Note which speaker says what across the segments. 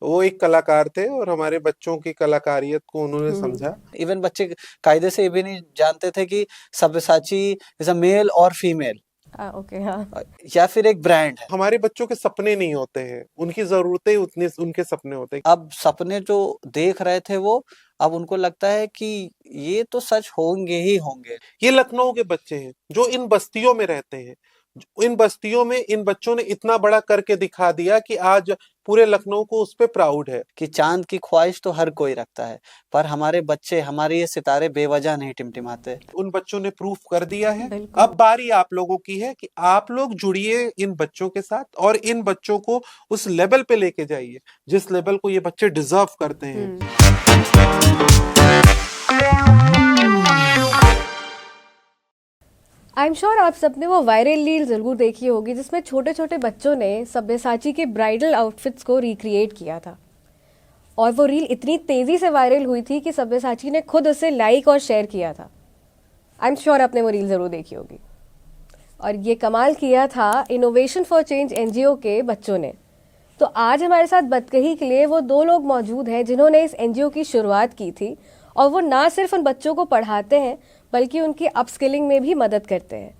Speaker 1: वो एक कलाकार थे और हमारे बच्चों की कलाकारियत को उन्होंने समझा।
Speaker 2: इवन बच्चे कायदे से ये भी नहीं जानते थे कि सब्यसाची इज अ मेल और फीमेल,
Speaker 3: ओके, हाँ।
Speaker 2: या फिर एक ब्रांड है।
Speaker 1: हमारे बच्चों के सपने नहीं होते हैं, उनकी जरूरतें उतने उनके सपने होते हैं।
Speaker 2: अब सपने जो देख रहे थे वो, अब उनको लगता है कि ये तो सच होंगे ही होंगे।
Speaker 1: ये लखनऊ के बच्चे हैं जो इन बस्तियों में रहते हैं। इन बस्तियों में इन बच्चों ने इतना बड़ा करके दिखा दिया कि आज पूरे लखनऊ को उस पे प्राउड है।
Speaker 2: कि चांद की ख्वाहिश तो हर कोई रखता है, पर हमारे बच्चे, हमारे ये सितारे बेवजह नहीं टिमटिमाते।
Speaker 1: उन बच्चों ने प्रूफ कर दिया है।
Speaker 3: बिल्कुल।
Speaker 1: अब बारी आप लोगों की है कि आप लोग जुड़िए इन बच्चों के साथ और इन बच्चों को उस लेवल पे लेके जाइए जिस लेवल को ये बच्चे डिजर्व करते हैं।
Speaker 3: आई एम श्योर आप सबने वो वायरल रील जरूर देखी होगी जिसमें छोटे छोटे बच्चों ने सब्यसाची के ब्राइडल आउटफिट्स को रिक्रिएट किया था, और वो रील इतनी तेजी से वायरल हुई थी कि सब्यसाची ने खुद उसे लाइक और शेयर किया था। आई एम श्योर आपने वो रील जरूर देखी होगी। और ये कमाल किया था इनोवेशन फॉर चेंज एनजीओ के बच्चों ने। तो आज हमारे साथ बतकही के लिए वो दो लोग मौजूद हैं जिन्होंने इस एनजीओ की शुरुआत की थी, और वो ना सिर्फ उन बच्चों को पढ़ाते हैं बल्कि उनकी अपस्किलिंग में भी मदद करते हैं।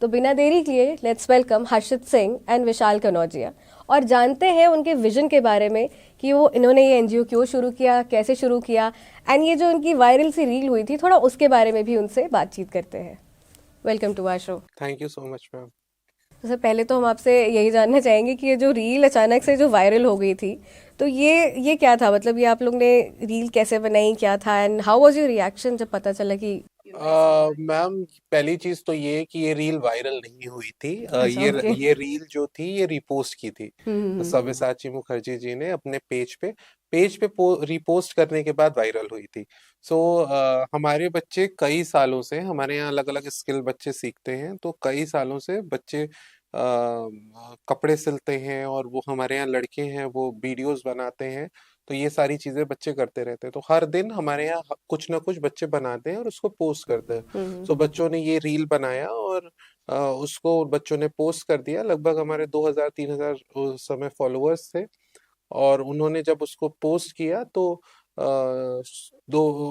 Speaker 3: तो बिना देरी किए let's welcome Harshit Singh and Vishal Kanaujia, और जानते हैं उनके विजन के बारे में कि वो इन्होंने ये एनजीओ क्यों शुरू किया, कैसे शुरू किया, एंड ये जो उनकी वायरल सी रील हुई थी थोड़ा उसके बारे में भी उनसे बातचीत करते हैं। Welcome to our show.
Speaker 1: Thank you so much ma'am.
Speaker 3: सबसे पहले तो हम आपसे यही जानना चाहेंगे कि ये जो रील अचानक से जो वायरल हो गई थी, तो ये क्या था? मतलब ये आप लोग ने रील कैसे बनाई, क्या था, and how was your reaction जब पता चला कि
Speaker 1: मैम पहली चीज तो ये कि ये रील वायरल नहीं हुई थी।
Speaker 3: अच्छा, ओके।
Speaker 1: ये रील जो थी ये रिपोस्ट की थी। सव्यसाची मुखर्जी जी ने अपने पेज पे रिपोस्ट करने के बाद वायरल हुई थी। सो हमारे बच्चे कई सालों से, हमारे यहाँ अलग अलग स्किल बच्चे सीखते हैं, तो कई सालों से बच्चे कपड़े सिलते हैं और वो हमारे यहाँ लड़के हैं वो वीडियोस बनाते हैं। तो ये सारी चीजें बच्चे करते रहते हैं, तो हर दिन हमारे यहाँ कुछ ना कुछ बच्चे बनाते हैं और उसको पोस्ट करते हैं। सो बच्चों ने ये रील बनाया और उसको बच्चों ने पोस्ट कर दिया। लगभग हमारे 2000-3000 उस समय फॉलोअर्स थे, और उन्होंने जब उसको पोस्ट किया तो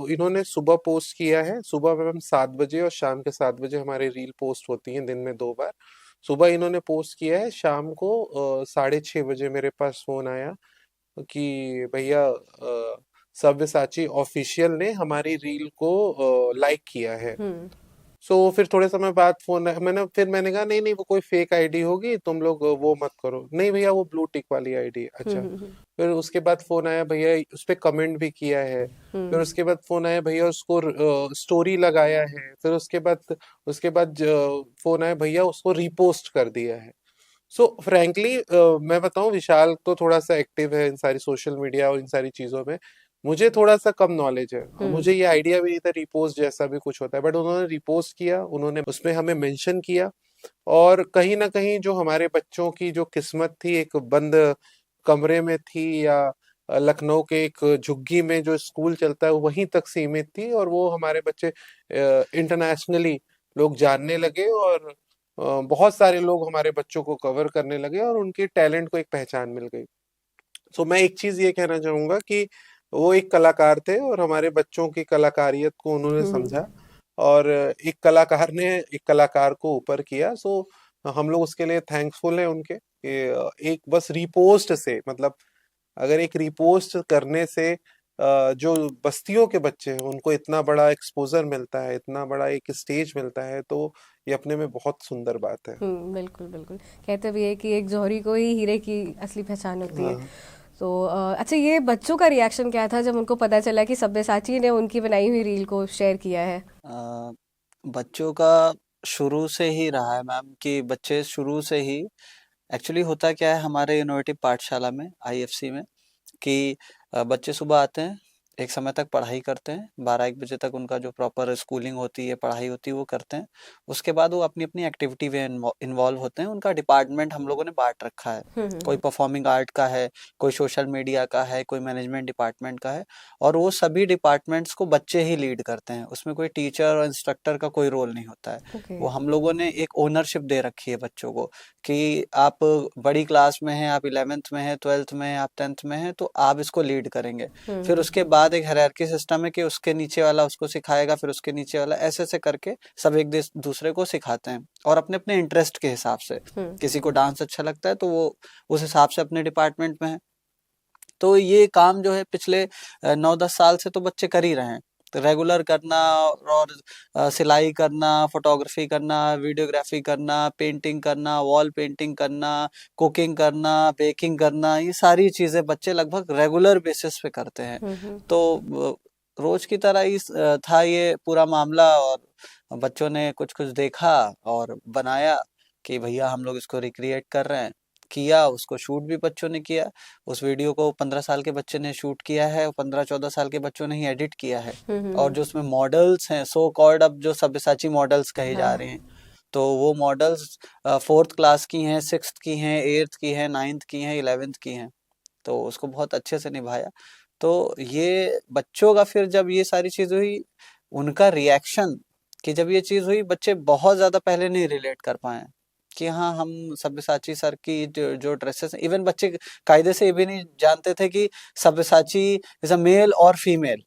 Speaker 1: इन्होंने सुबह पोस्ट किया है। सुबह में हम 7 बजे और शाम के 7 बजे हमारे रील पोस्ट होती हैं दिन में 2 बार। सुबह इन्होंने पोस्ट किया है, शाम को 6:30 बजे मेरे पास फोन आया कि भैया सव्यसाची ऑफिशियल ने हमारी रील को लाइक किया है। सो फिर थोड़े समय बाद फोन मैंने कहा नहीं नहीं वो कोई फेक आईडी होगी, तुम लोग वो मत करो। नहीं भैया वो ब्लू टिक वाली आईडी। अच्छा। फिर उसके बाद फोन आया भैया उस पे कमेंट भी किया है। फिर उसके बाद फोन आया भैया उसको स्टोरी लगाया है। फिर उसके बाद फोन आया भैया उसको रिपोस्ट कर दिया है। सो फ्रैंकली मैं बताऊं, विशाल तो थोड़ा सा एक्टिव है इन सारी सोशल मीडिया और इन सारी चीजों में, मुझे थोड़ा सा कम नॉलेज है और मुझे ये आइडिया भी नहीं था रिपोस्ट जैसा भी कुछ होता है। बट उन्होंने रिपोस्ट किया, उन्होंने उसमें हमें मेंशन किया, और कहीं ना कहीं जो हमारे बच्चों की जो किस्मत थी एक बंद कमरे में थी, या लखनऊ के एक झुग्गी में जो स्कूल चलता है वहीं तक सीमित थी, और वो हमारे बच्चे इंटरनेशनली लोग जानने लगे, और बहुत सारे लोग हमारे बच्चों को कवर करने लगे और उनके टैलेंट को एक पहचान मिल गई। सो मैं एक चीज ये कहना चाहूंगा कि वो एक कलाकार थे और हमारे बच्चों की कलाकारियत को उन्होंने समझा, और एक कलाकार ने एक कलाकार को ऊपर किया। सो हम लोग उसके लिए थैंकफुल हैं उनके कि एक बस रिपोस्ट से, मतलब अगर एक रिपोस्ट करने से जो बस्तियों के बच्चे हैं उनको इतना बड़ा एक्सपोजर मिलता है, इतना बड़ा एक स्टेज मिलता है, तो ये अपने में बहुत सुंदर बात है।
Speaker 3: बिल्कुल बिल्कुल। कहते भी है कि एक जौहरी को ही हीरे की असली पहचान होती है।
Speaker 1: हाँ।
Speaker 3: तो अच्छा, ये बच्चों का रिएक्शन क्या था जब उनको पता चला कि सब्यसाची ने उनकी बनाई हुई रील को शेयर किया है?
Speaker 2: बच्चों का शुरू से ही रहा है मैम, कि बच्चे शुरू से ही, एक्चुअली होता क्या है हमारे इनोवेटिव पाठशाला में, आईएफसी में, कि बच्चे सुबह आते हैं, एक समय तक पढ़ाई करते हैं, 12-1 बजे तक उनका जो प्रॉपर स्कूलिंग होती है, पढ़ाई होती है वो करते हैं। उसके बाद वो अपनी-अपनी एक्टिविटी में इन्वॉल्व होते हैं। उनका डिपार्टमेंट हम लोगों ने बाँट रखा है। कोई परफॉर्मिंग आर्ट का है, कोई सोशल मीडिया का है, कोई मैनेजमेंट डिपार्टमेंट का है और वो सभी डिपार्टमेंट्स को बच्चे ही लीड करते हैं। उसमें कोई टीचर और इंस्ट्रक्टर का कोई रोल नहीं होता है।
Speaker 3: ओके।
Speaker 2: वो हम लोगों ने एक ओनरशिप दे रखी है बच्चों को कि आप बड़ी क्लास में हैं, आप 11th में हैं, 12th में हैं, आप 10th में हैं, तो आप इसको लीड करेंगे। फिर उसके बाद एक हायरार्की सिस्टम है कि उसके नीचे वाला उसको सिखाएगा, फिर उसके नीचे वाला, ऐसे-ऐसे करके सब एक दूसरे को सिखाते हैं और अपने-अपने इंटरेस्ट के हिसाब से। किसी को डांस अच्छा लगता है तो वो उस हिसाब से अपने डिपार्टमेंट में है। तो ये काम जो है पिछले 9-10 साल से तो बच्चे कर ही रहे हैं। तो रेगुलर करना और सिलाई करना, फोटोग्राफी करना, वीडियोग्राफी करना, पेंटिंग करना, वॉल पेंटिंग करना, कुकिंग करना, बेकिंग करना, ये सारी चीज़ें बच्चे लगभग रेगुलर बेसिस पे करते हैं। तो रोज की तरह ही था ये पूरा मामला और बच्चों ने कुछ-कुछ देखा और बनाया कि भैया हम लोग इसको रिक्रिएट कर रहे हैं। किया, उसको शूट भी बच्चों ने किया। उस वीडियो को 15 साल के बच्चे ने शूट किया है, 15-14 साल के बच्चों ने ही एडिट किया है। और जो उसमें मॉडल्स हैं, सो कॉल्ड अब जो सब्यसाची मॉडल्स कहे जा रहे हैं, तो वो मॉडल्स 4th क्लास की हैं, 6th की हैं, 8th की हैं, 9th की हैं, 11th की हैं। तो उसको बहुत अच्छे से निभाया। तो ये बच्चों का फिर जब ये सारी चीज़ हुई, उनका रिएक्शन कि जब ये चीज़ हुई, बच्चे बहुत ज़्यादा पहले नहीं रिलेट कर पाए कि हाँ, हम सब्यसाची सर की जो ड्रेसेस, इवन बच्चे कायदे से ये भी नहीं जानते थे कि सब्यसाची इज़ अ मेल और फीमेल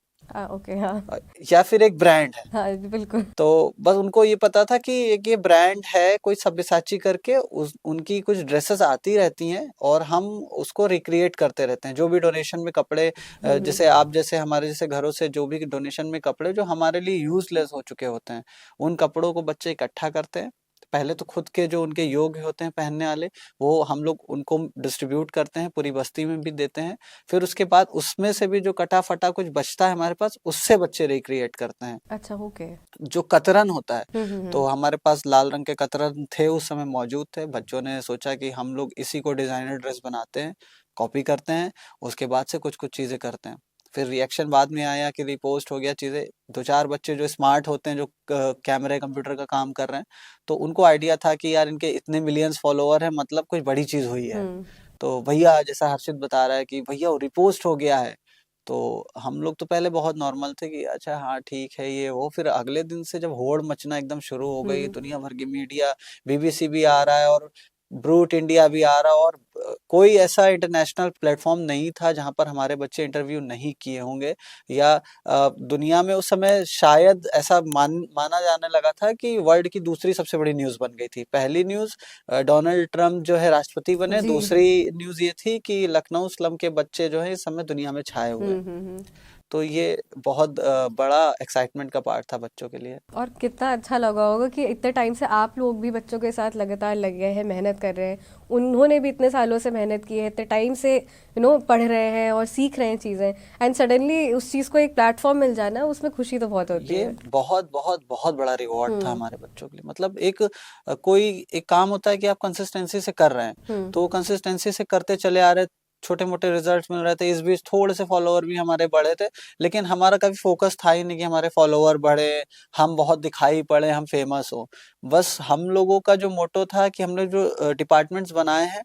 Speaker 3: ओके। हाँ
Speaker 2: या फिर एक ब्रांड है।
Speaker 3: हाँ बिल्कुल।
Speaker 2: तो बस उनको ये पता था कि एक ये ब्रांड है कोई सब्यसाची करके, उनकी कुछ ड्रेसेस आती रहती हैं और हम उसको रिक्रिएट करते रहते हैं। जो भी डोनेशन में कपड़े जैसे आप जैसे हमारे जैसे घरों से जो भी डोनेशन में कपड़े जो हमारे लिए यूजलेस हो चुके होते हैं, उन कपड़ों को बच्चे इकट्ठा करते हैं। पहले तो खुद के जो उनके योग्य होते हैं पहनने वाले, वो हम लोग उनको डिस्ट्रीब्यूट करते हैं, पूरी बस्ती में भी देते हैं। फिर उसके बाद उसमें से भी जो कटा फटा कुछ बचता है हमारे पास, उससे बच्चे रिक्रिएट करते हैं।
Speaker 3: अच्छा, ओके।
Speaker 2: जो कतरन होता है, तो हमारे पास लाल रंग के कतरन थे, उस समय मौजूद थे। बच्चों ने सोचा कि हम लोग इसी को डिजाइनर ड्रेस बनाते हैं, कॉपी करते हैं, उसके बाद से कुछ कुछ चीजें करते हैं। फिर रिएक्शन बाद में आया कि रिपोस्ट हो गया चीजें। 2-4 बच्चे जो स्मार्ट होते हैं, जो कैमरे कंप्यूटर का काम कर रहे हैं, तो उनको आइडिया था कि यार इनके इतने मिलियंस फॉलोअर है, मतलब कुछ बड़ी चीज हुई है। तो भैया जैसा हर्षित बता रहा है कि भैया वो रिपोस्ट हो गया है, तो हम लोग तो पहले बहुत नॉर्मल थे कि अच्छा हाँ ठीक है ये वो। फिर अगले दिन से जब होड़ मचना एकदम शुरू हो गई, दुनिया भर की मीडिया, बीबीसी भी आ रहा है और ब्रूट इंडिया भी आ रहा है, और कोई ऐसा इंटरनेशनल प्लेटफॉर्म नहीं था जहां पर हमारे बच्चे इंटरव्यू नहीं किए होंगे। या दुनिया में उस समय शायद ऐसा माना जाने लगा था कि वर्ल्ड की दूसरी सबसे बड़ी न्यूज बन गई थी। पहली न्यूज डोनाल्ड ट्रम्प जो है राष्ट्रपति बने,
Speaker 3: जी।
Speaker 2: दूसरी न्यूज ये थी कि लखनऊ स्लम के बच्चे जो है इस समय दुनिया में छाए हुए हैं। तो ये बहुत बड़ा एक्साइटमेंट का पार्ट था बच्चों के लिए।
Speaker 3: और कितना अच्छा लगा होगा कि इतने टाइम से आप लोग भी बच्चों के साथ लगातार लगे हैं, मेहनत कर रहे हैं। उन्होंने भी इतने सालों से मेहनत की है, इतने टाइम से पढ़ रहे हैं और सीख रहे हैं चीज़ें, एंड सडनली उस चीज़ को एक प्लेटफॉर्म मिल जाना, उसमें खुशी तो बहुत होती
Speaker 2: ये
Speaker 3: है।
Speaker 2: बहुत बहुत बहुत बड़ा रिवॉर्ड था हमारे बच्चों के लिए। मतलब एक कोई एक काम होता है कि आप कंसिस्टेंसी से कर रहे हैं, तो कंसिस्टेंसी से करते चले आ रहे, छोटे मोटे रिजल्ट्स मिल रहे थे। इस बीच थोड़े से फॉलोअर भी हमारे बढ़े थे, लेकिन हमारा कभी फोकस था ही नहीं कि हमारे फॉलोअर बढ़े, हम बहुत दिखाई पड़े, हम फेमस हो। बस हम लोगों का जो मोटो था कि हमने जो डिपार्टमेंट्स बनाए हैं,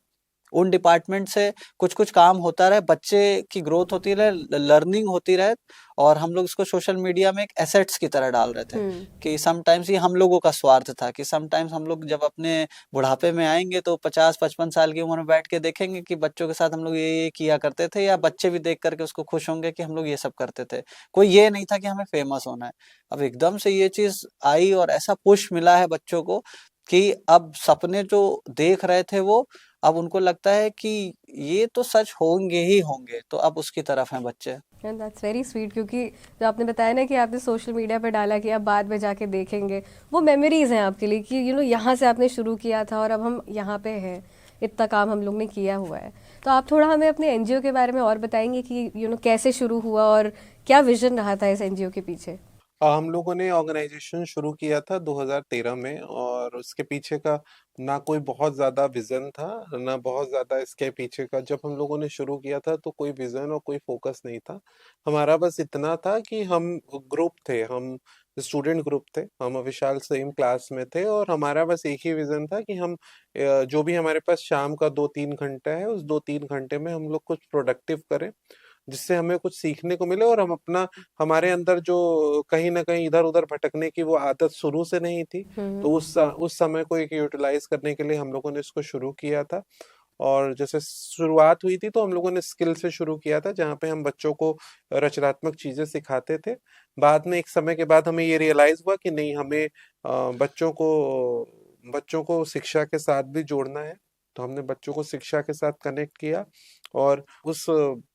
Speaker 2: उन डिपार्टमेंट से कुछ कुछ काम होता रहे, बच्चे की ग्रोथ होती रहे, लर्निंग होती रहे, और हम लोग इसको सोशल मीडिया में एक एसेट्स की तरह डाल रहे थे। कि समटाइम्स ये हम लोगों का स्वार्थ था कि समटाइम्स हम लोग जब अपने बुढ़ापे में आएंगे तो 50-55 साल की उम्र में बैठ के देखेंगे कि बच्चों के साथ हम लोग ये किया करते थे, या बच्चे भी देख करके उसको खुश होंगे कि हम लोग ये सब करते थे। कोई ये नहीं था कि हमें फेमस होना है। अब एकदम से ये चीज आई और ऐसा पुश मिला है बच्चों को कि अब सपने जो देख रहे थे वो अब उनको लगता है कि ये तो सच होंगे ही होंगे, तो अब उसकी तरफ हैं बच्चे।
Speaker 3: एंड दैट्स वेरी स्वीट, क्योंकि जो आपने बताया ना कि आपने सोशल मीडिया पे डाला कि आप बाद में जाके देखेंगे, वो मेमोरीज हैं आपके लिए कि यहाँ से आपने शुरू किया था और अब हम यहाँ पे हैं, इतना काम हम लोग ने किया हुआ है। तो आप थोड़ा हमें अपने एनजीओ के बारे में और बताएंगे कि कैसे शुरू हुआ और क्या विजन रहा था इस एनजीओ के पीछे।
Speaker 1: हम लोगों ने ऑर्गेनाइजेशन शुरू किया था 2013 में, और उसके पीछे का ना कोई बहुत ज्यादा विजन था, ना बहुत ज्यादा इसके पीछे का। जब हम लोगों ने शुरू किया था तो कोई विजन और कोई फोकस नहीं था। हमारा बस इतना था कि हम ग्रुप थे, हम स्टूडेंट ग्रुप थे, हम विशाल सेम क्लास में थे, और हमारा बस एक ही विजन था कि हम जो भी हमारे पास शाम का 2-3 घंटा है, उस 2-3 घंटे में हम लोग कुछ प्रोडक्टिव करें, जिससे हमें कुछ सीखने को मिले। और हम अपना, हमारे अंदर जो कहीं ना कहीं इधर उधर भटकने की वो आदत शुरू से नहीं थी, तो उस समय को एक यूटिलाइज करने के लिए हम लोगों ने इसको शुरू किया था। और जैसे शुरुआत हुई थी तो हम लोगों ने स्किल से शुरू किया था, जहाँ पे हम बच्चों को रचनात्मक चीजें सिखाते थे। बाद में एक समय के बाद हमें ये रियलाइज हुआ कि नहीं, हमें बच्चों को शिक्षा के साथ भी जोड़ना है। तो हमने बच्चों को शिक्षा के साथ कनेक्ट किया, और उस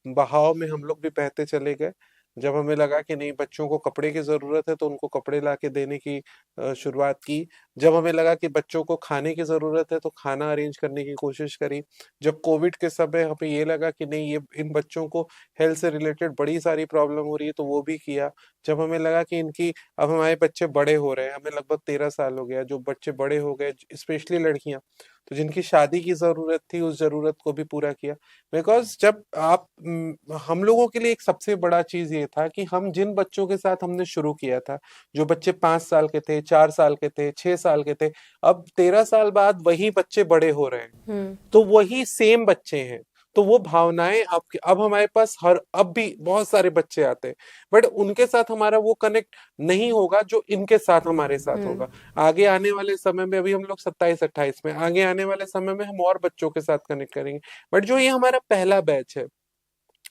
Speaker 1: बहाव में हम लोग भी बहते चले गए। जब हमें लगा कि नहीं, बच्चों को कपड़े की जरूरत है, तो उनको कपड़े ला के देने की शुरुआत की। जब हमें लगा कि बच्चों को खाने की जरूरत है, तो खाना अरेंज करने की कोशिश करी। जब कोविड के समय हमें ये लगा कि नहीं, ये इन बच्चों को हेल्थ से रिलेटेड बड़ी सारी प्रॉब्लम हो रही है, तो वो भी किया। जब हमें लगा कि इनकी, अब हमारे बच्चे बड़े हो रहे हैं, हमें लगभग 13 साल हो गया, जो बच्चे बड़े हो गए, स्पेशली लड़कियां, तो जिनकी शादी की जरूरत थी, उस जरूरत को भी पूरा किया। बिकॉज जब आप हम लोगों के लिए एक सबसे बड़ा चीज ये था कि हम जिन बच्चों के साथ हमने शुरू किया था, जो बच्चे 5 साल के थे, 4 साल के थे, 6 साल के थे, अब 13 साल बाद वही बच्चे बड़े हो रहे हैं, तो वही सेम बच्चे हैं। तो वो भावनाएं अब हमारे पास अब भी बहुत सारे बच्चे आते हैं, बट उनके साथ हमारा वो कनेक्ट नहीं होगा जो इनके साथ हमारे साथ होगा। आगे आने वाले समय में, अभी हम लोग 27-28 में, आगे आने वाले समय में हम और बच्चों के साथ कनेक्ट करेंगे। बट जो ये हमारा पहला बैच है,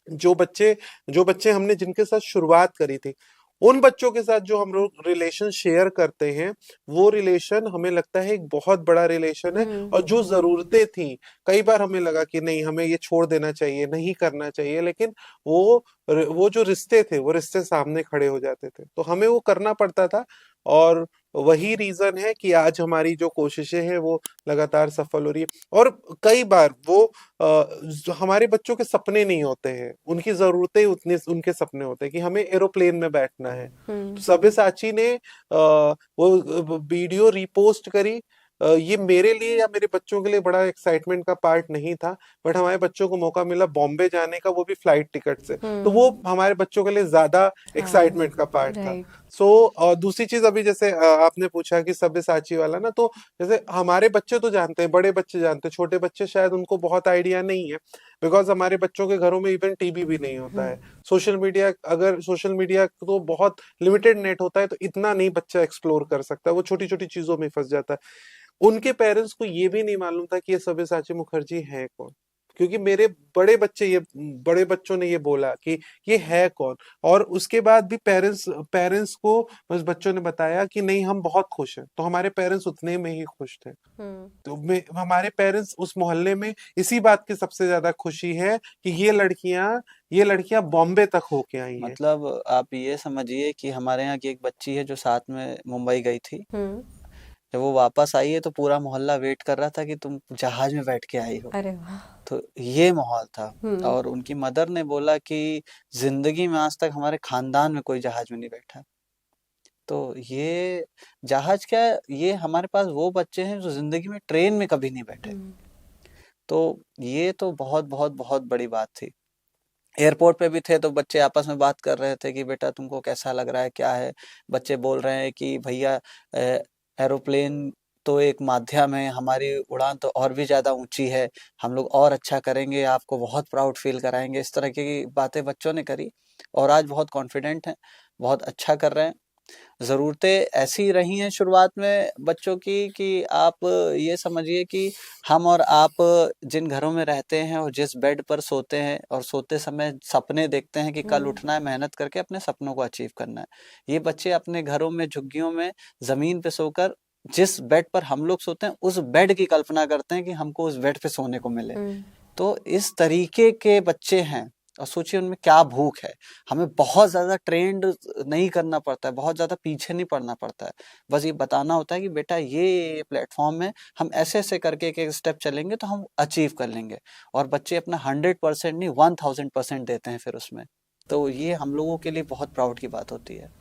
Speaker 1: जो बच्चे जो बच्चे हमने जिनके साथ शुरुआत करी थी, उन बच्चों के साथ जो हम लोग रिलेशन शेयर करते हैं, वो रिलेशन हमें लगता है एक बहुत बड़ा रिलेशन है। और जो जरूरतें थी, कई बार हमें लगा कि नहीं, हमें ये छोड़ देना चाहिए, नहीं करना चाहिए, लेकिन वो जो रिश्ते थे, वो रिश्ते सामने खड़े हो जाते थे, तो हमें वो करना पड़ता था। और वही रीजन है कि आज हमारी जो कोशिशें हैं वो लगातार सफल हो रही है। और कई बार वो जो हमारे बच्चों के सपने नहीं होते हैं, उनकी जरूरतें उतने उनके सपने होते हैं कि हमें एरोप्लेन में बैठना है। तो सब्यसाची ने वो वीडियो रीपोस्ट करी। ये मेरे लिए या मेरे बच्चों के लिए बड़ा एक्साइटमेंट का पार्ट नहीं था, बट हमारे बच्चों को मौका मिला बॉम्बे जाने का, वो भी फ्लाइट टिकट से, तो वो हमारे बच्चों के लिए ज्यादा एक्साइटमेंट का पार्ट था।
Speaker 3: राइट।
Speaker 1: और दूसरी चीज, अभी जैसे आपने पूछा कि सब्यसाची वाला ना, तो जैसे हमारे बच्चे तो जानते हैं, बड़े बच्चे जानते हैं, छोटे बच्चे शायद उनको बहुत आइडिया नहीं है, बिकॉज हमारे बच्चों के घरों में इवन टीवी भी नहीं होता है। सोशल मीडिया तो बहुत लिमिटेड नेट होता है, तो इतना नहीं बच्चा एक्सप्लोर कर सकता, वो छोटी छोटी चीजों में फंस जाता है। उनके पेरेंट्स को ये भी नहीं मालूम था कि ये सब्यसाची मुखर्जी है कौन, क्योंकि मेरे बड़े बच्चों ने ये बोला कि ये है कौन। और उसके बाद भी पेरेंट्स को बस बच्चों ने बताया कि नहीं, हम बहुत खुश हैं, तो हमारे पेरेंट्स उतने में ही खुश थे। तो हमारे पेरेंट्स उस मोहल्ले में इसी बात की सबसे ज्यादा खुशी है कि ये लड़कियां बॉम्बे तक होके आई हैं।
Speaker 2: मतलब आप ये समझिए कि हमारे यहाँ की एक बच्ची है जो साथ में मुंबई गई थी। जब वो वापस आई है तो पूरा मोहल्ला वेट कर रहा था कि तुम जहाज में बैठ के आई हो।
Speaker 3: अरे वाह।
Speaker 2: तो ये माहौल था। और उनकी मदर ने बोला कि जिंदगी में आज तक हमारे खानदान में कोई जहाज में नहीं बैठा। तो ये जहाज क्या, ये हमारे पास वो बच्चे हैं जो जिंदगी में ट्रेन में कभी नहीं बैठे। तो ये तो बहुत बहुत बहुत बड़ी बात थी। एयरपोर्ट पे भी थे तो बच्चे आपस में बात कर रहे थे कि बेटा तुमको कैसा लग रहा है, क्या है। बच्चे बोल रहे हैं कि भैया एरोप्लेन तो एक माध्यम है, हमारी उड़ान तो और भी ज़्यादा ऊंची है, हम लोग और अच्छा करेंगे, आपको बहुत प्राउड फील कराएंगे। इस तरह की बातें बच्चों ने करी और आज बहुत कॉन्फिडेंट हैं, बहुत अच्छा कर रहे हैं। ज़रूरतें ऐसी रही हैं शुरुआत में बच्चों की कि आप ये समझिए कि हम और आप जिन घरों में रहते हैं और जिस बेड पर सोते हैं और सोते समय सपने देखते हैं कि कल उठना है, मेहनत करके अपने सपनों को अचीव करना है। ये बच्चे अपने घरों में, झुग्गियों में, ज़मीन पे सोकर जिस बेड पर हम लोग सोते हैं उस बेड की कल्पना करते हैं कि हमको उस बेड पे सोने को मिले। तो इस तरीके के बच्चे हैं और सोचिए उनमें क्या भूख है। हमें बहुत ज़्यादा ट्रेंड नहीं करना पड़ता है, बहुत ज़्यादा पीछे नहीं पड़ना पड़ता है। बस ये बताना होता है कि बेटा ये प्लेटफॉर्म है, हम ऐसे ऐसे करके एक एक स्टेप चलेंगे तो हम अचीव कर लेंगे। और बच्चे अपना 100% नहीं 1000% देते हैं फिर उसमें। तो ये हम लोगों के लिए बहुत प्राउड की बात होती है।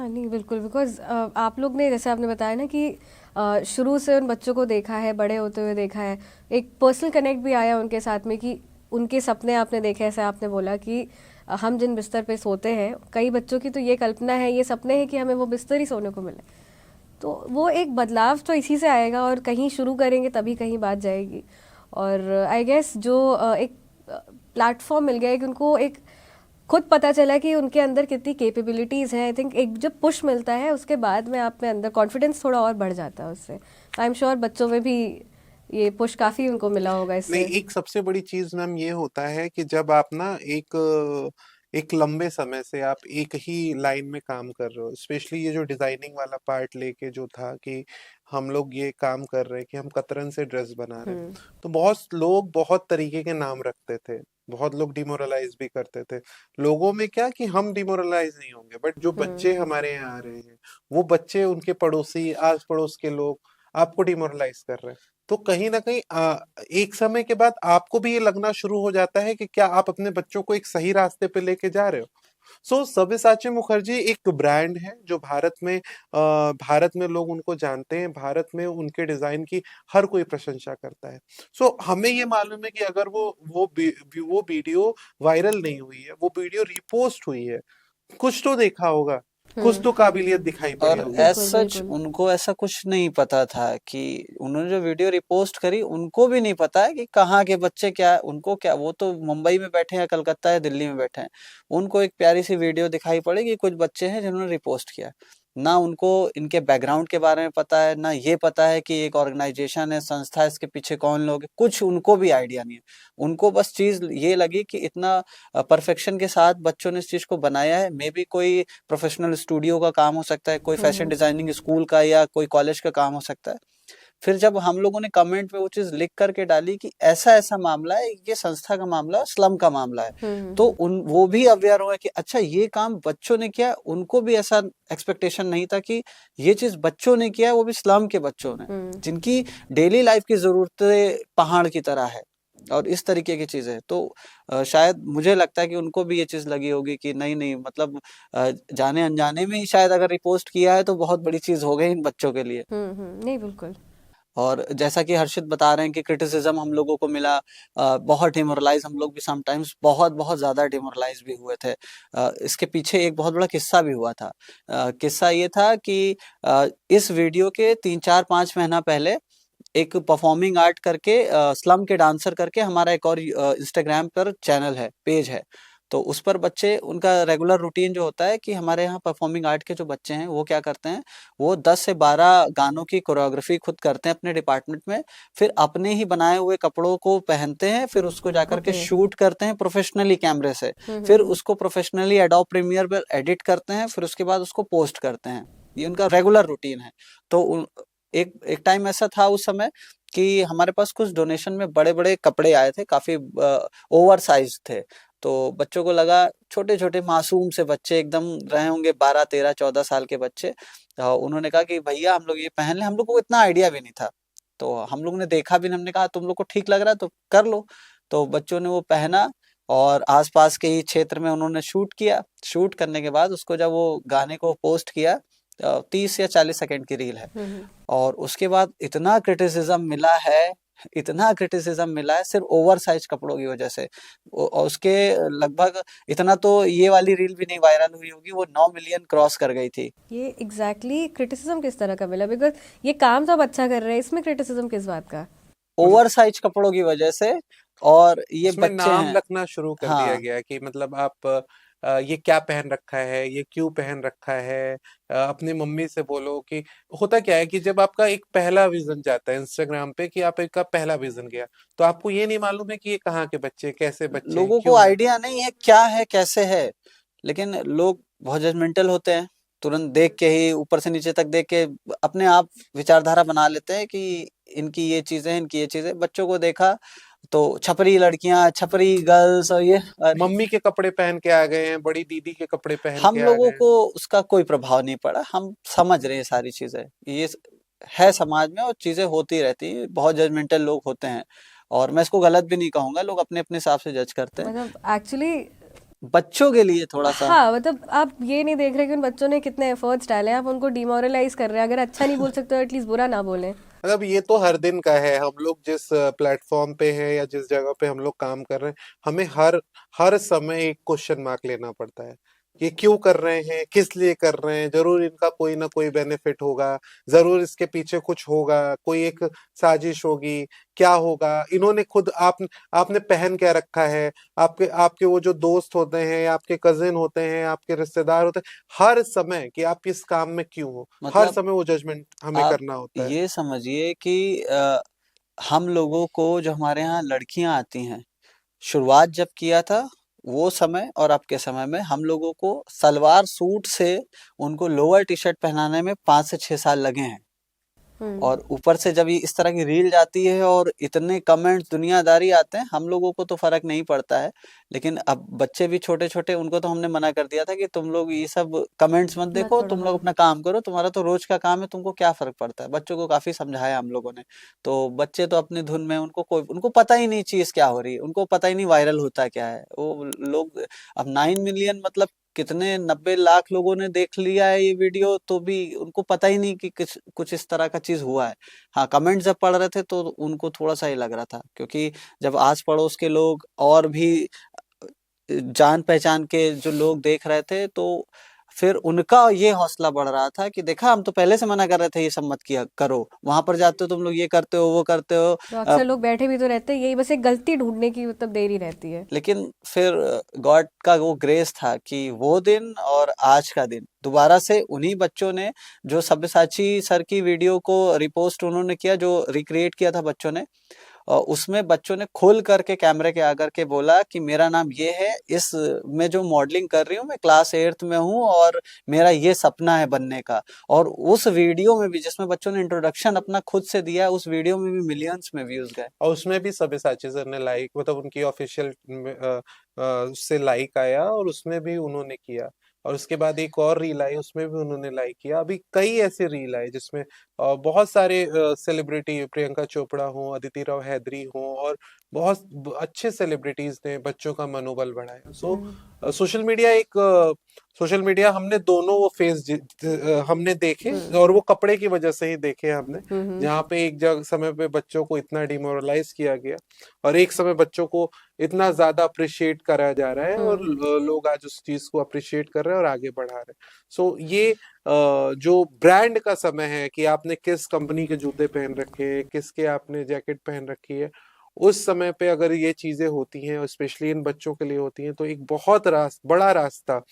Speaker 3: हाँ नहीं बिल्कुल, बिकॉज आप लोग ने जैसे आपने बताया ना कि शुरू से उन बच्चों को देखा है, बड़े होते हुए देखा है, एक पर्सनल कनेक्ट भी आया उनके साथ में कि उनके सपने आपने देखे, ऐसे आपने बोला कि हम जिन बिस्तर पे सोते हैं, कई बच्चों की तो ये कल्पना है, ये सपने हैं कि हमें वो बिस्तर ही सोने को मिले। तो वो एक बदलाव तो इसी से आएगा, और कहीं शुरू करेंगे तभी कहीं बात जाएगी। और आई गेस जो एक प्लेटफॉर्म मिल गया है कि उनको एक खुद पता चला कि उनके अंदर कितनी कैपेबिलिटीज़ हैं। आई थिंक एक जब पुश मिलता है उसके बाद में आप में अंदर कॉन्फिडेंस थोड़ा और बढ़ जाता है उससे। आई एम श्योर बच्चों में भी ये पुश काफ़ी उनको मिला होगा
Speaker 1: नहीं,
Speaker 3: इससे।
Speaker 1: एक सबसे बड़ी चीज मैम ये होता है कि जब आप ना एक लंबे समय से आप एक ही लाइन में काम कर रहे हो, स्पेशली ये जो डिजाइनिंग वाला पार्ट लेके जो था कि हम लोग ये काम कर रहे हैं कि हम कतरन से ड्रेस बना रहे हैं, तो बहुत लोग बहुत तरीके के नाम रखते थे, बहुत लोग डिमोरलाइज भी करते थे लोगों में। क्या कि हम डिमोरलाइज नहीं होंगे, बट जो बच्चे हमारे यहाँ आ रहे हैं, वो बच्चे उनके पड़ोसी आस पड़ोस के लोग आपको डिमोरलाइज कर रहे हैं। तो कहीं ना कहीं एक समय के बाद आपको भी ये लगना शुरू हो जाता है कि क्या आप अपने बच्चों को एक सही रास्ते पे लेके जा रहे हो। सो सब्यसाची मुखर्जी एक ब्रांड है जो भारत में लोग उनको जानते हैं, भारत में उनके डिजाइन की हर कोई प्रशंसा करता है। सो हमें ये मालूम है कि अगर वो वीडियो वायरल नहीं हुई है, वो वीडियो रिपोस्ट हुई है, कुछ तो देखा होगा, कुछ तो काबिलियत दिखाई पड़ी
Speaker 2: और
Speaker 1: होगी।
Speaker 2: एज
Speaker 3: बिल्कुल
Speaker 2: सच
Speaker 3: बिल्कुल।
Speaker 2: उनको ऐसा कुछ नहीं पता था कि उन्होंने जो वीडियो रिपोस्ट करी, उनको भी नहीं पता है कि कहाँ के बच्चे क्या उनको क्या, वो तो मुंबई में बैठे हैं, कलकत्ता या दिल्ली में बैठे हैं। उनको एक प्यारी सी वीडियो दिखाई पड़ी कि कुछ बच्चे हैं जिन्होंने रिपोस्ट किया। ना उनको इनके बैकग्राउंड के बारे में पता है, ना ये पता है कि एक ऑर्गेनाइजेशन है, संस्था है, इसके पीछे कौन लोग हैं, कुछ उनको भी आइडिया नहीं है। उनको बस चीज ये लगी कि इतना परफेक्शन के साथ बच्चों ने इस चीज को बनाया है। मे बी कोई प्रोफेशनल स्टूडियो का काम हो सकता है, कोई फैशन डिजाइनिंग स्कूल का या कोई कॉलेज का काम हो सकता है। फिर जब हम लोगों ने कमेंट में वो चीज लिख करके डाली कि ऐसा ऐसा मामला है, ये संस्था का मामला है, स्लम का मामला है, तो उन वो भी अवेयर हुए कि अच्छा ये काम बच्चों ने किया। उनको भी ऐसा एक्सपेक्टेशन नहीं था कि ये चीज बच्चों ने किया, वो भी स्लम के बच्चों ने, जिनकी डेली लाइफ की जरूरतें पहाड़ की तरह है और इस तरीके की चीजें। तो शायद मुझे लगता है कि उनको भी ये चीज लगी होगी कि नहीं नहीं, मतलब जाने अनजाने में ही शायद अगर रिपोस्ट किया है तो बहुत बड़ी चीज हो गई इन बच्चों के लिए।
Speaker 3: नहीं बिल्कुल।
Speaker 2: और जैसा कि हर्षित बता रहे हैं कि क्रिटिसिज्म हम लोगों को मिला, बहुत डिमोरलाइज हम लोग भी समटाइम्स बहुत बहुत ज्यादा डिमोरलाइज भी हुए थे। इसके पीछे एक बहुत बड़ा किस्सा भी हुआ था। किस्सा ये था कि इस वीडियो के 3-4-5 महीना पहले एक परफॉर्मिंग आर्ट करके स्लम के डांसर करके हमारा एक और इंस्टाग्राम पर चैनल है, पेज है। तो उस पर बच्चे, उनका रेगुलर रूटीन जो होता है कि हमारे यहाँ परफॉर्मिंग आर्ट के जो बच्चे हैं वो क्या करते हैं, वो 10 से 12 गानों की कोरियोग्राफी खुद करते हैं अपने डिपार्टमेंट में। फिर अपने ही बनाए हुए कपड़ों को पहनते हैं, फिर उसको जाकर के
Speaker 3: ओके।
Speaker 2: शूट करते हैं प्रोफेशनली कैमरे से। फिर उसको प्रोफेशनली एडोब प्रीमियर पर एडिट करते हैं, फिर उसके बाद उसको पोस्ट करते हैं। ये उनका रेगुलर रूटीन है। तो एक एक टाइम ऐसा था उस समय कि हमारे पास कुछ डोनेशन में बड़े बड़े कपड़े आए थे, काफी ओवर साइज थे। तो बच्चों को लगा, छोटे छोटे मासूम से बच्चे एकदम रहे होंगे, 12-13-14 साल के बच्चे। उन्होंने कहा कि भैया हम लोग ये पहन लें। हम लोग को इतना आइडिया भी नहीं था, तो हम लोग ने देखा भी नहीं, हमने कहा तुम लोग को ठीक लग रहा है तो कर लो। तो बच्चों ने वो पहना और आसपास के ही क्षेत्र में उन्होंने शूट किया। शूट करने के बाद उसको जब वो गाने को पोस्ट किया, 30 या 40 सेकंड की रील है, और उसके बाद इतना क्रिटिसिज्म मिला है, इतना क्रिटिसिज्म मिला है सिर्फ ओवर साइज कपड़ों की वजह से। और उसके लगभग इतना तो ये वाली रील भी नहीं वायरल हुई होगी, वो 9 मिलियन क्रॉस कर गई थी।
Speaker 3: ये एग्जैक्टली क्रिटिसिज्म किस तरह का मिला? बिकॉज ये काम तो आप अच्छा कर रहे हैं, इसमें क्रिटिसिज्म किस बात का?
Speaker 2: ओवर साइज कपड़ों की वजह से। और ये
Speaker 1: उसमें
Speaker 2: बच्चे
Speaker 1: नाम
Speaker 2: हैं।
Speaker 1: रखना शुरू कर दिया
Speaker 2: हाँ,
Speaker 1: गया कि मतलब आप ये क्या पहन रखा है, ये क्यों पहन रखा है। अपनी मम्मी से बोलो कि होता क्या है कि जब आपका एक पहला विजन जाता है इंस्टाग्राम पे, कि आप एक का पहला विजन गया, तो आपको ये नहीं मालूम है कि ये कहाँ के बच्चे, कैसे बच्चे हैं,
Speaker 2: लोगों को
Speaker 1: क्यों है।
Speaker 2: आइडिया नहीं है क्या है कैसे है, लेकिन लोग बहुत जजमेंटल होते हैं। तुरंत देख के ही ऊपर से नीचे तक देख के अपने आप विचारधारा बना लेते हैं कि इनकी ये चीजें, इनकी ये चीजें। बच्चों को देखा तो छपरी लड़कियां, छपरी गर्ल्स, और ये अरे,
Speaker 1: मम्मी के कपड़े पहन के आ गए हैं, बड़ी दीदी के कपड़े पहन
Speaker 2: हम
Speaker 1: के आ
Speaker 2: लोगों
Speaker 1: गए हैं।
Speaker 2: को उसका कोई प्रभाव नहीं पड़ा। हम समझ रहे हैं सारी चीजें, ये है समाज में और चीजें होती रहती हैं। बहुत जजमेंटल लोग होते हैं और मैं इसको गलत भी नहीं कहूंगा, लोग अपने अपने हिसाब से जज करते हैं।
Speaker 3: मतलब एक्चुअली
Speaker 2: बच्चों के लिए थोड़ा सा
Speaker 3: हाँ, मतलब आप ये नहीं देख रहे कि उन बच्चों ने कितने एफर्ट्स डाले हैं, आप उनको डिमोरलाइज कर रहे हैं। अगर अच्छा नहीं बोल सकते हो एटलीस्ट बुरा ना बोलें।
Speaker 1: मतलब ये तो हर दिन का है। हम लोग जिस प्लेटफॉर्म पे हैं या जिस जगह पे हम लोग काम कर रहे हैं, हमें हर हर समय एक क्वेश्चन मार्क लेना पड़ता है। ये क्यों कर रहे हैं, किस लिए कर रहे हैं, जरूर इनका कोई ना कोई बेनिफिट होगा, जरूर इसके पीछे कुछ होगा, कोई एक साजिश होगी, क्या होगा, इन्होंने खुद आपने पहन क्या रखा है, आपके आपके वो जो दोस्त होते हैं, आपके कजिन होते हैं, आपके रिश्तेदार होते हैं, हर समय कि आप इस काम में क्यों हो, हर
Speaker 2: मतलब
Speaker 1: समय वो जजमेंट हमें
Speaker 2: आप
Speaker 1: करना होता है।
Speaker 2: ये समझिए कि हम लोगों को जो हमारे यहाँ लड़कियां आती हैं, शुरुआत जब किया था वो समय और अब के समय में हम लोगों को सलवार सूट से उनको लोअर टी शर्ट पहनाने में 5 से 6 साल लगे हैं। और ऊपर से जब ये इस तरह की रील जाती है और इतने कमेंट्स दुनियादारी आते हैं, हम लोगों को तो फर्क नहीं पड़ता है, लेकिन अब बच्चे भी छोटे छोटे, उनको तो हमने मना कर दिया था कि तुम लोग ये सब कमेंट्स मत
Speaker 3: मत
Speaker 2: देखो,
Speaker 3: पढ़ो,
Speaker 2: तुम लोग
Speaker 3: हाँ।
Speaker 2: अपना काम करो, तुम्हारा तो रोज का काम है, तुमको क्या फर्क पड़ता है। बच्चों को काफी समझाया हम लोगों ने, तो बच्चे तो अपनी धुन में, उनको पता ही नहीं चीज क्या हो रही है, उनको पता ही नहीं वायरल होता क्या है। वो लोग अब 9 मिलियन मतलब कितने 90 लाख लोगों ने देख लिया है ये वीडियो, तो भी उनको पता ही नहीं कि कुछ कुछ इस तरह का चीज हुआ है। हाँ, कमेंट जब पढ़ रहे थे तो उनको थोड़ा सा ही लग रहा था, क्योंकि जब आस पड़ोस के लोग और भी जान पहचान के जो लोग देख रहे थे, तो फिर उनका ये हौसला बढ़ रहा था कि देखा, हम तो पहले से मना कर रहे थे ये सब मत किया करो, वहां पर जाते हो तुम लोग ये करते हो वो करते हो।
Speaker 3: तो अक्सर लोग बैठे भी तो रहते हैं, यही बस एक गलती ढूंढने की मतलब देरी रहती है।
Speaker 2: लेकिन फिर गॉड का वो ग्रेस था कि वो दिन और आज का दिन दोबारा से उन्हीं बच्चों ने, जो सब्यसाची सर की वीडियो को रिपोस्ट उन्होंने किया, जो रिक्रिएट किया था बच्चों ने, और उसमें बच्चों ने खोल करके कैमरे के आकर के बोला कि मेरा नाम ये है, इस मैं जो मॉडलिंग कर रही हूँ मैं क्लास 8th में हूँ और मेरा ये सपना है बनने का। और उस वीडियो में भी, जिसमें बच्चों ने इंट्रोडक्शन अपना खुद से दिया, उस वीडियो में भी मिलियंस में व्यूज गए।
Speaker 1: और उसमें भी सब्यसाची सर ने लाइक, मतलब उनकी ऑफिशियल से लाइक आया और उसमें भी उन्होंने किया। और उसके बाद एक और रील आई, उसमें भी उन्होंने लाइक किया। अभी कई ऐसे रील आए जिसमें बहुत सारे सेलिब्रिटी, प्रियंका चोपड़ा हो, अदिति राव हैदरी हो, और बहुत अच्छे सेलिब्रिटीज ने बच्चों का मनोबल बढ़ाया। सो सोशल मीडिया एक सोशल मीडिया हमने दोनों वो फेस हमने देखे, और वो कपड़े की वजह से ही देखे हमने, जहाँ पे एक जगह समय पे बच्चों को इतना डिमोरलाइज किया गया, और एक समय बच्चों को इतना ज्यादा अप्रिशिएट करा जा रहा है, और लोग आज उस चीज को अप्रिशिएट कर रहे हैं और आगे बढ़ा रहे हैं। सो ये जो ब्रांड का समय है कि आपने किस कंपनी के जूते पहन रखे हैं, किसके आपने जैकेट पहन रखी है, उस समय पे अगर ये चीजें होती हैं, और स्पेशली इन बच्चों के लिए होती हैं, तो एक बहुत बड़ा रास्ता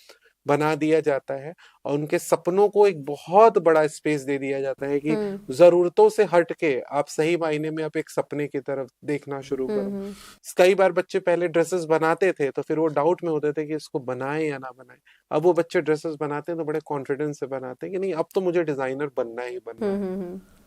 Speaker 1: बना दिया जाता है, और उनके सपनों को एक बहुत बड़ा स्पेस दे दिया जाता है कि जरूरतों से हट के आप सही मायने में आप एक सपने की तरफ देखना शुरू करो। कई बार बच्चे पहले ड्रेसेस बनाते थे तो फिर वो डाउट में होते थे कि इसको बनाएं या ना बनाएं। अब वो बच्चे ड्रेसेस बनाते हैं तो बड़े कॉन्फिडेंस से बनाते हैं कि नहीं, अब तो मुझे डिजाइनर बनना ही बनना है।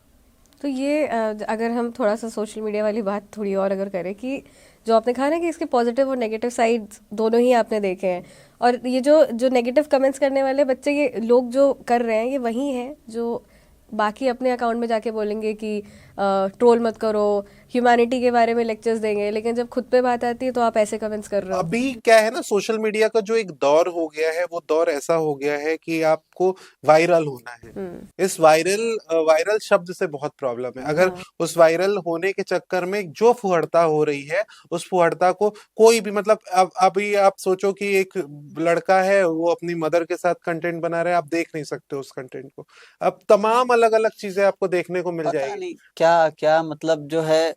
Speaker 3: तो ये अगर हम थोड़ा सा सोशल मीडिया वाली बात थोड़ी और अगर करें कि जो आपने कहा ना कि इसके पॉजिटिव और नेगेटिव साइड्स दोनों ही आपने देखे हैं, और ये जो जो नेगेटिव कमेंट्स करने वाले बच्चे, ये लोग जो कर रहे हैं, ये वही हैं जो बाकी अपने अकाउंट में जाके बोलेंगे कि ट्रोल मत करो, ह्यूमैनिटी के बारे में लेक्चर्स देंगे, लेकिन जब खुद पे बात आती है तो आप ऐसे कमेंट्स कर रहे हो।
Speaker 1: अभी क्या है ना, सोशल मीडिया का जो एक दौर हो गया है, वो दौर ऐसा हो गया है कि आपको वायरल होना है। इस वायरल शब्द से बहुत प्रॉब्लम है। अगर उस वायरल होने के चक्कर में जो फुहड़ता हो रही है, उस फुहड़ता को कोई भी, मतलब अभी आप सोचो कि एक लड़का है, वो अपनी मदर के साथ कंटेंट बना रहा है, आप देख नहीं सकते उस कंटेंट को। अब तमाम अलग अलग चीजें आपको देखने को मिल
Speaker 2: पता
Speaker 1: जाएगी।
Speaker 2: नहीं क्या क्या, मतलब जो है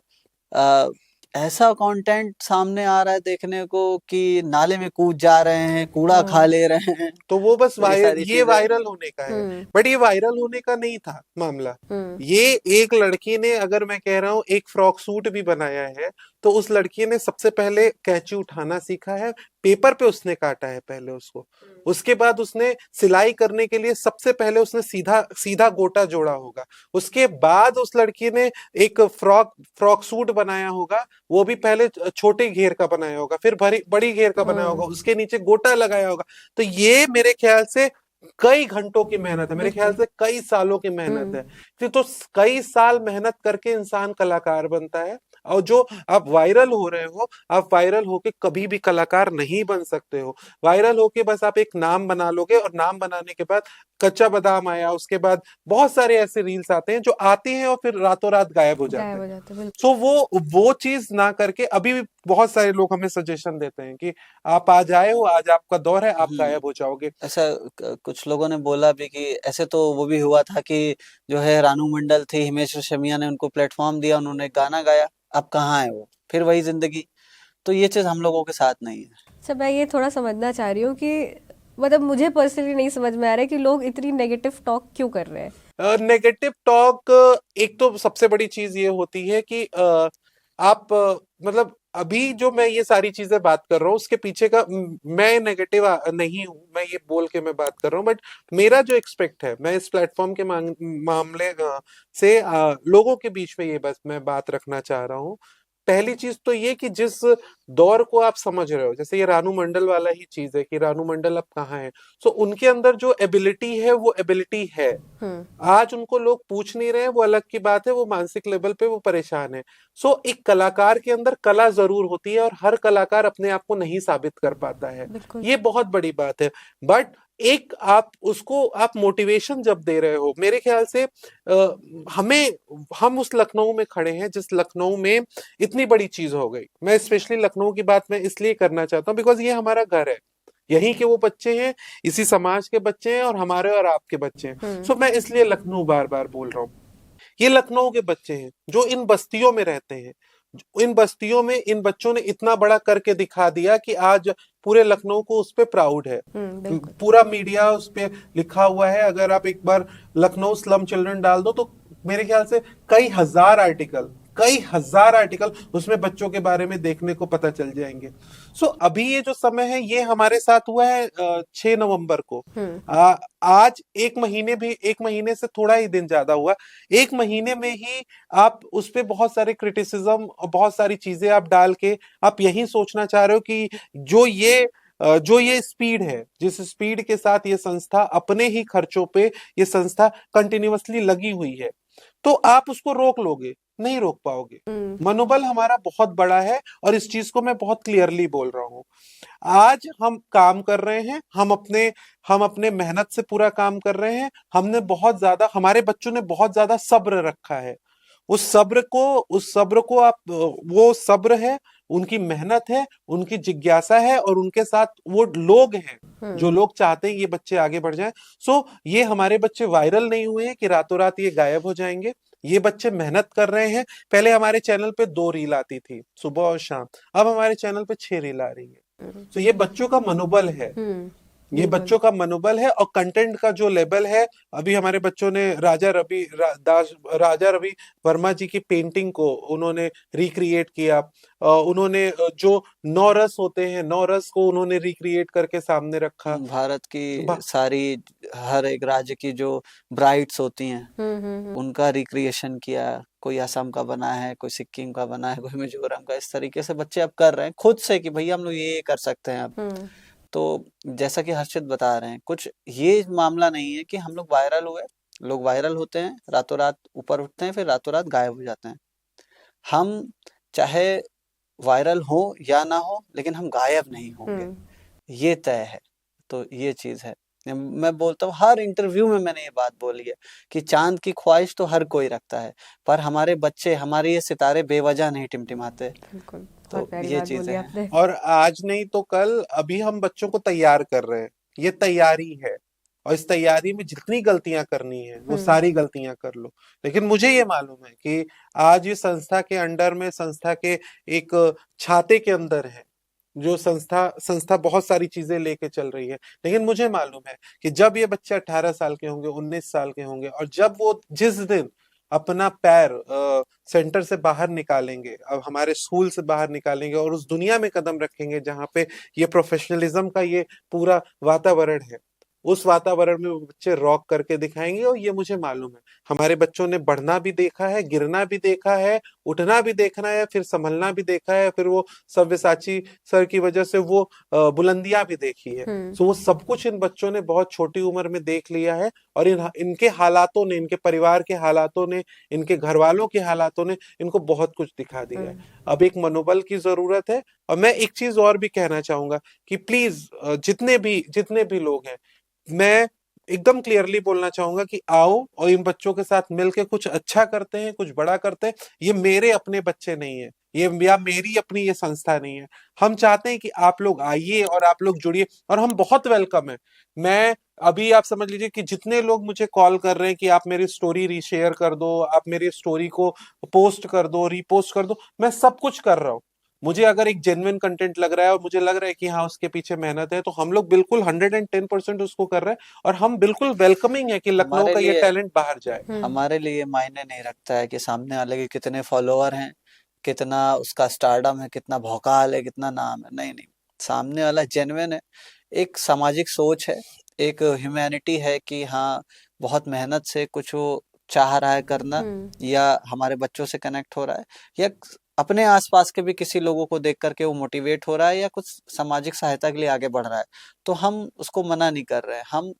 Speaker 2: आ, ऐसा कंटेंट सामने आ रहा है देखने को कि नाले में कूद जा रहे हैं, कूड़ा खा ले रहे हैं,
Speaker 1: तो वो बस
Speaker 2: तो ये सारी
Speaker 1: ये
Speaker 2: चीजें।
Speaker 1: वायरल होने का है। बट ये वायरल होने का नहीं था मामला। ये एक लड़की ने, अगर मैं कह रहा हूँ, एक फ्रॉक सूट भी बनाया है, तो उस लड़की ने सबसे पहले कैंची उठाना सीखा है, पेपर पे उसने काटा है पहले उसको, उसके बाद उसने सिलाई करने के लिए सबसे पहले उसने सीधा सीधा गोटा जोड़ा होगा, उसके बाद उस लड़की ने एक फ्रॉक सूट बनाया होगा, वो भी पहले छोटे घेर का बनाया होगा, फिर बड़ी घेर का बनाया होगा, उसके नीचे गोटा लगाया होगा। तो ये मेरे ख्याल से कई घंटों की मेहनत है, मेरे ख्याल
Speaker 3: बिल्कुल।
Speaker 1: से कई सालों की मेहनत
Speaker 3: हम्म।
Speaker 1: है। फिर तो कई साल मेहनत करके इंसान कलाकार बनता है। और जो आप वायरल हो रहे हो, आप वायरल होके कभी भी कलाकार नहीं बन सकते हो। वायरल होके बस आप एक नाम बना लोगे, और नाम बनाने के बाद कच्चा बादाम आया, उसके बाद बहुत सारे ऐसे रील्स आते हैं जो आते हैं और फिर रातों रात गायब हो जाते
Speaker 3: गायब
Speaker 1: हैं।
Speaker 3: हो जाते हैं, बिल्कुल।
Speaker 1: सो वो चीज ना करके, अभी भी बहुत सारे लोग हमें सजेशन देते हैं कि आप आज आए हो, आज आपका दौर है, आप
Speaker 2: हम्म।
Speaker 1: गायब हो जाओगे।
Speaker 2: ऐसा कुछ लोगों ने बोला भी कि ऐसे तो वो भी हुआ था कि जो है रानू मंडल थी, हिमेश रेशमिया ने उनको प्लेटफॉर्म दिया, उन्होंने गाना गाया, अब कहाँ है वो, फिर वही जिंदगी। तो ये चीज हम लोगों के साथ नहीं है।
Speaker 3: अच्छा, मैं ये थोड़ा समझना चाह रही हूँ कि मतलब मुझे पर्सनली नहीं समझ में आ रहा है कि लोग इतनी नेगेटिव टॉक क्यों कर रहे हैं।
Speaker 1: नेगेटिव टॉक, एक तो सबसे बड़ी चीज ये होती है कि आप मतलब अभी जो मैं ये सारी चीजें बात कर रहा हूँ उसके पीछे का मैं नेगेटिव नहीं हूँ, मैं ये बोल के मैं बात कर रहा हूँ, बट मेरा जो एक्सपेक्ट है, मैं इस प्लेटफॉर्म के मामले से लोगों के बीच में ये बस मैं बात रखना चाह रहा हूँ। पहली चीज तो ये कि जिस दौर को आप समझ रहे हो, जैसे ये रानू मंडल वाला ही चीज है कि रानू मंडल अब कहाँ है। सो उनके अंदर जो एबिलिटी है वो एबिलिटी है।
Speaker 3: हम्म।
Speaker 1: आज उनको लोग पूछ नहीं रहे हैं, वो अलग की बात है, वो मानसिक लेवल पे वो परेशान है। सो एक कलाकार के अंदर कला जरूर होती है, और हर कलाकार अपने आप को नहीं साबित कर पाता है।
Speaker 3: बिल्कुल।
Speaker 1: ये बहुत बड़ी बात है। बट एक आप उसको आप मोटिवेशन जब दे रहे हो, मेरे ख्याल से हमें, हम उस लखनऊ में खड़े हैं जिस लखनऊ में इतनी बड़ी चीज हो गई। मैं स्पेशली लखनऊ की बात मैं इसलिए करना चाहता हूँ बिकॉज ये हमारा घर है, यहीं के वो बच्चे हैं, इसी समाज के बच्चे हैं, और हमारे और आपके बच्चे हैं।
Speaker 3: हम्म।
Speaker 1: सो मैं इसलिए लखनऊ बार बार बोल रहा हूँ। ये लखनऊ के बच्चे हैं जो इन बस्तियों में रहते हैं। इन बस्तियों में इन बच्चों ने इतना बड़ा करके दिखा दिया कि आज पूरे लखनऊ को उस पे प्राउड है।
Speaker 3: बिल्कुल।
Speaker 1: पूरा मीडिया उस पे लिखा हुआ है। अगर आप एक बार लखनऊ स्लम चिल्ड्रन डाल दो तो मेरे ख्याल से कई हजार आर्टिकल उसमें बच्चों के बारे में देखने को पता चल जाएंगे। सो अभी ये जो समय है ये हमारे साथ हुआ है 6 नवंबर को।
Speaker 3: हम्म।
Speaker 1: आज एक महीने से थोड़ा ही दिन ज्यादा हुआ, एक महीने में ही आप उस पे बहुत सारे क्रिटिसिज्म और बहुत सारी चीजें आप डाल के आप यही सोचना चाह रहे हो कि जो ये स्पीड है, जिस स्पीड के साथ ये संस्था अपने ही खर्चों पे ये संस्था कंटिन्यूअसली लगी हुई है, तो आप उसको रोक लोगे, नहीं रोक पाओगे।
Speaker 3: हम्म।
Speaker 1: मनोबल हमारा बहुत बड़ा है, और इस चीज को मैं बहुत क्लियरली बोल रहा हूँ। आज हम काम कर रहे हैं, हम अपने मेहनत से पूरा काम कर रहे हैं। हमारे बच्चों ने बहुत ज्यादा सब्र रखा है। उस सब्र को आप, वो सब्र है, उनकी मेहनत है, उनकी जिज्ञासा है, और उनके साथ वो लोग हैं जो लोग चाहते हैं ये बच्चे आगे बढ़ जाएं। सो ये हमारे बच्चे वायरल नहीं हुए हैं कि रातों रात ये गायब हो जाएंगे। ये बच्चे मेहनत कर रहे हैं। पहले हमारे चैनल पे 2 रील आती थी, सुबह और शाम, अब हमारे चैनल पे 6 रील आ रही है। तो ये बच्चों का मनोबल है, ये
Speaker 3: बिल्कुल।
Speaker 1: बच्चों का मनोबल है, और कंटेंट का जो लेवल है। अभी हमारे बच्चों ने राजा रवि वर्मा जी की पेंटिंग को उन्होंने रिक्रिएट किया। उन्होंने जो 9 रस होते हैं, 9 रस को उन्होंने रिक्रिएट करके सामने रखा।
Speaker 2: भारत की
Speaker 1: बा-
Speaker 2: सारी, हर एक राज्य की जो ब्राइड्स होती हैं
Speaker 3: हम्म।
Speaker 2: उनका रिक्रिएशन किया। कोई असम का बना है, कोई सिक्किम का बना है, कोई मिजोरम का। इस तरीके से बच्चे अब कर रहे हैं खुद से कि भैया हम लोग ये कर सकते हैं अब।
Speaker 3: हम्म।
Speaker 2: तो जैसा कि हर्षित बता रहे हैं, कुछ ये मामला नहीं है कि हम लोग वायरल हुए, लोग वायरल होते हैं, रातों रात ऊपर उठते हैं, फिर रातों रात गायब हो जाते हैं। हम चाहे वायरल हो या ना हो, लेकिन हम गायब नहीं होंगे, ये तय है। तो ये चीज है। मैं बोलता हूँ, हर इंटरव्यू में मैंने ये बात बोली है कि चांद की ख्वाहिश तो हर कोई रखता है, पर हमारे बच्चे, हमारे ये सितारे बेवजह नहीं टिमटिमाते।
Speaker 3: बिल्कुल,
Speaker 2: तो
Speaker 3: बहुत प्यारी
Speaker 2: ये
Speaker 3: बात
Speaker 2: चीजें
Speaker 3: बोली
Speaker 2: हैं।
Speaker 3: आपने।
Speaker 1: और आज नहीं तो कल, अभी हम बच्चों को तैयार कर रहे हैं। ये तैयारी है, और इस तैयारी में जितनी गलतियां करनी है वो सारी गलतियां कर लो। लेकिन मुझे ये मालूम है कि आज इस संस्था के अंडर में, संस्था के एक छाते के अंदर है, जो संस्था बहुत सारी चीजें लेके चल रही है। लेकिन मुझे मालूम है कि जब ये बच्चे 18 साल के होंगे, 19 साल के होंगे, और जब वो जिस दिन अपना पैर सेंटर से बाहर निकालेंगे, अब हमारे स्कूल से बाहर निकालेंगे, और उस दुनिया में कदम रखेंगे जहाँ पे ये प्रोफेशनलिज्म का ये पूरा वातावरण है, उस वातावरण में वो बच्चे रॉक करके दिखाएंगे। और ये मुझे मालूम है, हमारे बच्चों ने बढ़ना भी देखा है, गिरना भी देखा है, उठना भी देखना है, फिर संभलना भी देखा है, फिर वो सव्यसाची सर की वजह से वो बुलंदियां भी देखी है। सो वो सब कुछ इन बच्चों ने बहुत छोटी उम्र में देख लिया है। और इनके हालातों ने, इनके परिवार के हालातों ने, इनके घर वालों के हालातों ने इनको बहुत कुछ दिखा दिया है। अब एक मनोबल की जरूरत है। और मैं एक चीज और भी कहना चाहूंगा कि प्लीज जितने भी लोग हैं, मैं एकदम क्लियरली बोलना चाहूंगा कि आओ और इन बच्चों के साथ मिलके कुछ अच्छा करते हैं, कुछ बड़ा करते हैं। ये मेरे अपने बच्चे नहीं है, ये या मेरी अपनी ये संस्था नहीं है। हम चाहते हैं कि आप लोग आइए और आप लोग जुड़िए, और हम बहुत वेलकम है। मैं अभी आप समझ लीजिए कि जितने लोग मुझे कॉल कर रहे हैं कि आप मेरी स्टोरी रीशेयर कर दो, आप मेरी स्टोरी को पोस्ट कर दो, रीपोस्ट कर दो, मैं सब कुछ कर रहा हूँ। मुझे अगर एक जेन्युइन कंटेंट लग रहा है और मुझे लग रहा है कि हाँ उसके पीछे मेहनत है, तो हम लोग बिल्कुल 110% उसको कर रहे हैं। और हम बिल्कुल वेलकमिंग है कि लखनऊ
Speaker 2: हमारे
Speaker 1: का ये
Speaker 2: लिए
Speaker 1: टैलेंट बाहर जाए।
Speaker 2: हमारे लिए मायने नहीं रखता है कि सामने वाले के कितने फॉलोअर हैं, कितना उसका स्टारडम है, कितना भौकाल है, कितना नाम है। नहीं नहीं, सामने वाला जेन्युइन है। एक सामाजिक सोच है, एक ह्यूमैनिटी है कि हाँ बहुत मेहनत से कुछ वो चाह रहा है करना, या हमारे बच्चों से कनेक्ट हो रहा है, या अपने आसपास के भी किसी लोगों को देख करके वो मोटिवेट हो रहा है, या कुछ सामाजिक सहायता के लिए आगे बढ़ रहा है, तो हम उसको मना नहीं कर रहे हैं। हम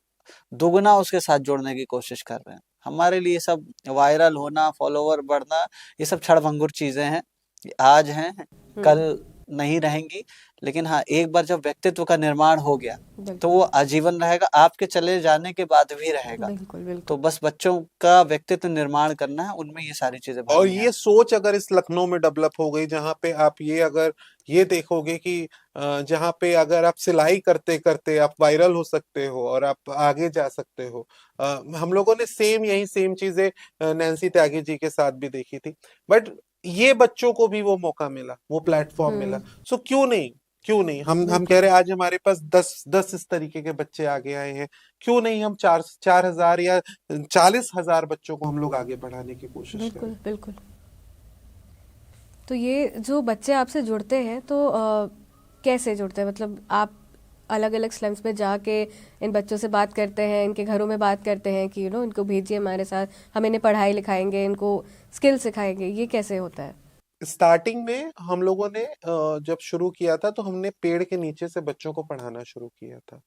Speaker 2: दुगना उसके साथ जोड़ने की कोशिश कर रहे हैं। हमारे लिए सब वायरल होना, फॉलोवर बढ़ना, ये सब क्षणभंगुर चीजें हैं। ये आज हैं, कल नहीं रहेंगी। लेकिन हाँ, एक बार जब व्यक्तित्व का निर्माण हो गया तो वो आजीवन रहेगा, आपके चले जाने के बाद भी रहेगा।
Speaker 3: बिल्कुल बिल्कुल।
Speaker 2: तो बस बच्चों का व्यक्तित्व निर्माण करना है, उनमें ये सारी चीजें
Speaker 1: और
Speaker 2: भरनी है।
Speaker 1: ये सोच अगर इस लखनऊ में डेवलप हो गई, जहाँ पे आप ये अगर ये देखोगे कि जहाँ पे अगर आप सिलाई करते करते आप वायरल हो सकते हो और आप आगे जा सकते हो। हम लोगों ने यही सेम चीजें नैन्सी त्यागी जी के साथ भी देखी थी। बट ये बच्चों को भी वो मौका मिला, वो प्लेटफॉर्म मिला। सो क्यों नहीं हम कह रहे हैं आज हमारे पास 10 इस तरीके के बच्चे आगे आए हैं। क्यों नहीं हम 4,000 या 40,000 बच्चों को हम लोग आगे बढ़ाने की कोशिश
Speaker 3: बिल्कुल
Speaker 1: करें।
Speaker 3: बिल्कुल। तो ये जो बच्चे आपसे जुड़ते हैं तो कैसे जुड़ते हैं? मतलब आप अलग अलग स्लम्स में जाके इन बच्चों से बात करते हैं, इनके घरों में बात करते हैं कि इनको भेजिए हमारे साथ, हम इन्हें पढ़ाई लिखाएंगे, इनको स्किल सिखाएंगे, ये कैसे होता है?
Speaker 1: स्टार्टिंग में हम लोगों ने जब शुरू किया था तो हमने पेड़ के नीचे से बच्चों को पढ़ाना शुरू किया था।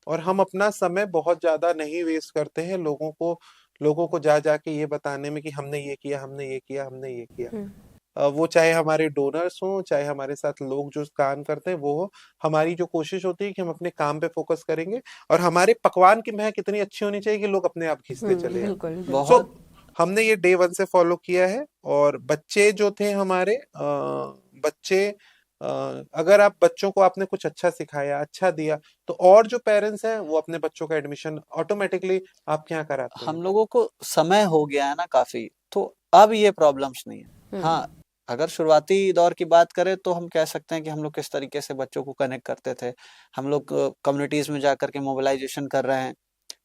Speaker 1: और हम अपना समय बहुत ज्यादा नहीं वेस्ट करते हैं लोगों को जा जाके ये बताने में कि हमने ये किया, हमने ये किया, हमने ये किया। वो चाहे हमारे डोनर्स हों, चाहे हमारे साथ लोग जो काम करते हैं वो हो। हमारी जो कोशिश होती है कि हम अपने काम पे फोकस करेंगे, और हमारे पकवान की महक इतनी अच्छी होनी चाहिए कि लोग अपने आप खींचते चले आए।
Speaker 3: बिल्कुल बिल्कुल।
Speaker 2: बहुत
Speaker 1: सो हमने ये डे 1 से फॉलो किया है। और बच्चे जो थे हमारे बच्चे अगर आप बच्चों को आपने कुछ अच्छा सिखाया, अच्छा दिया, तो और जो पेरेंट्स हैं वो अपने बच्चों का एडमिशन ऑटोमेटिकली आपके यहाँ कराते हैं।
Speaker 2: हम लोगों को समय हो गया है ना काफी, तो अब ये प्रॉब्लम्स नहीं है। हाँ, अगर शुरुआती दौर की बात करें तो हम कह सकते हैं कि हम लोग किस तरीके से बच्चों को कनेक्ट करते थे। हम लोग कम्युनिटीज में जाकर के मोबिलाइजेशन कर रहे हैं,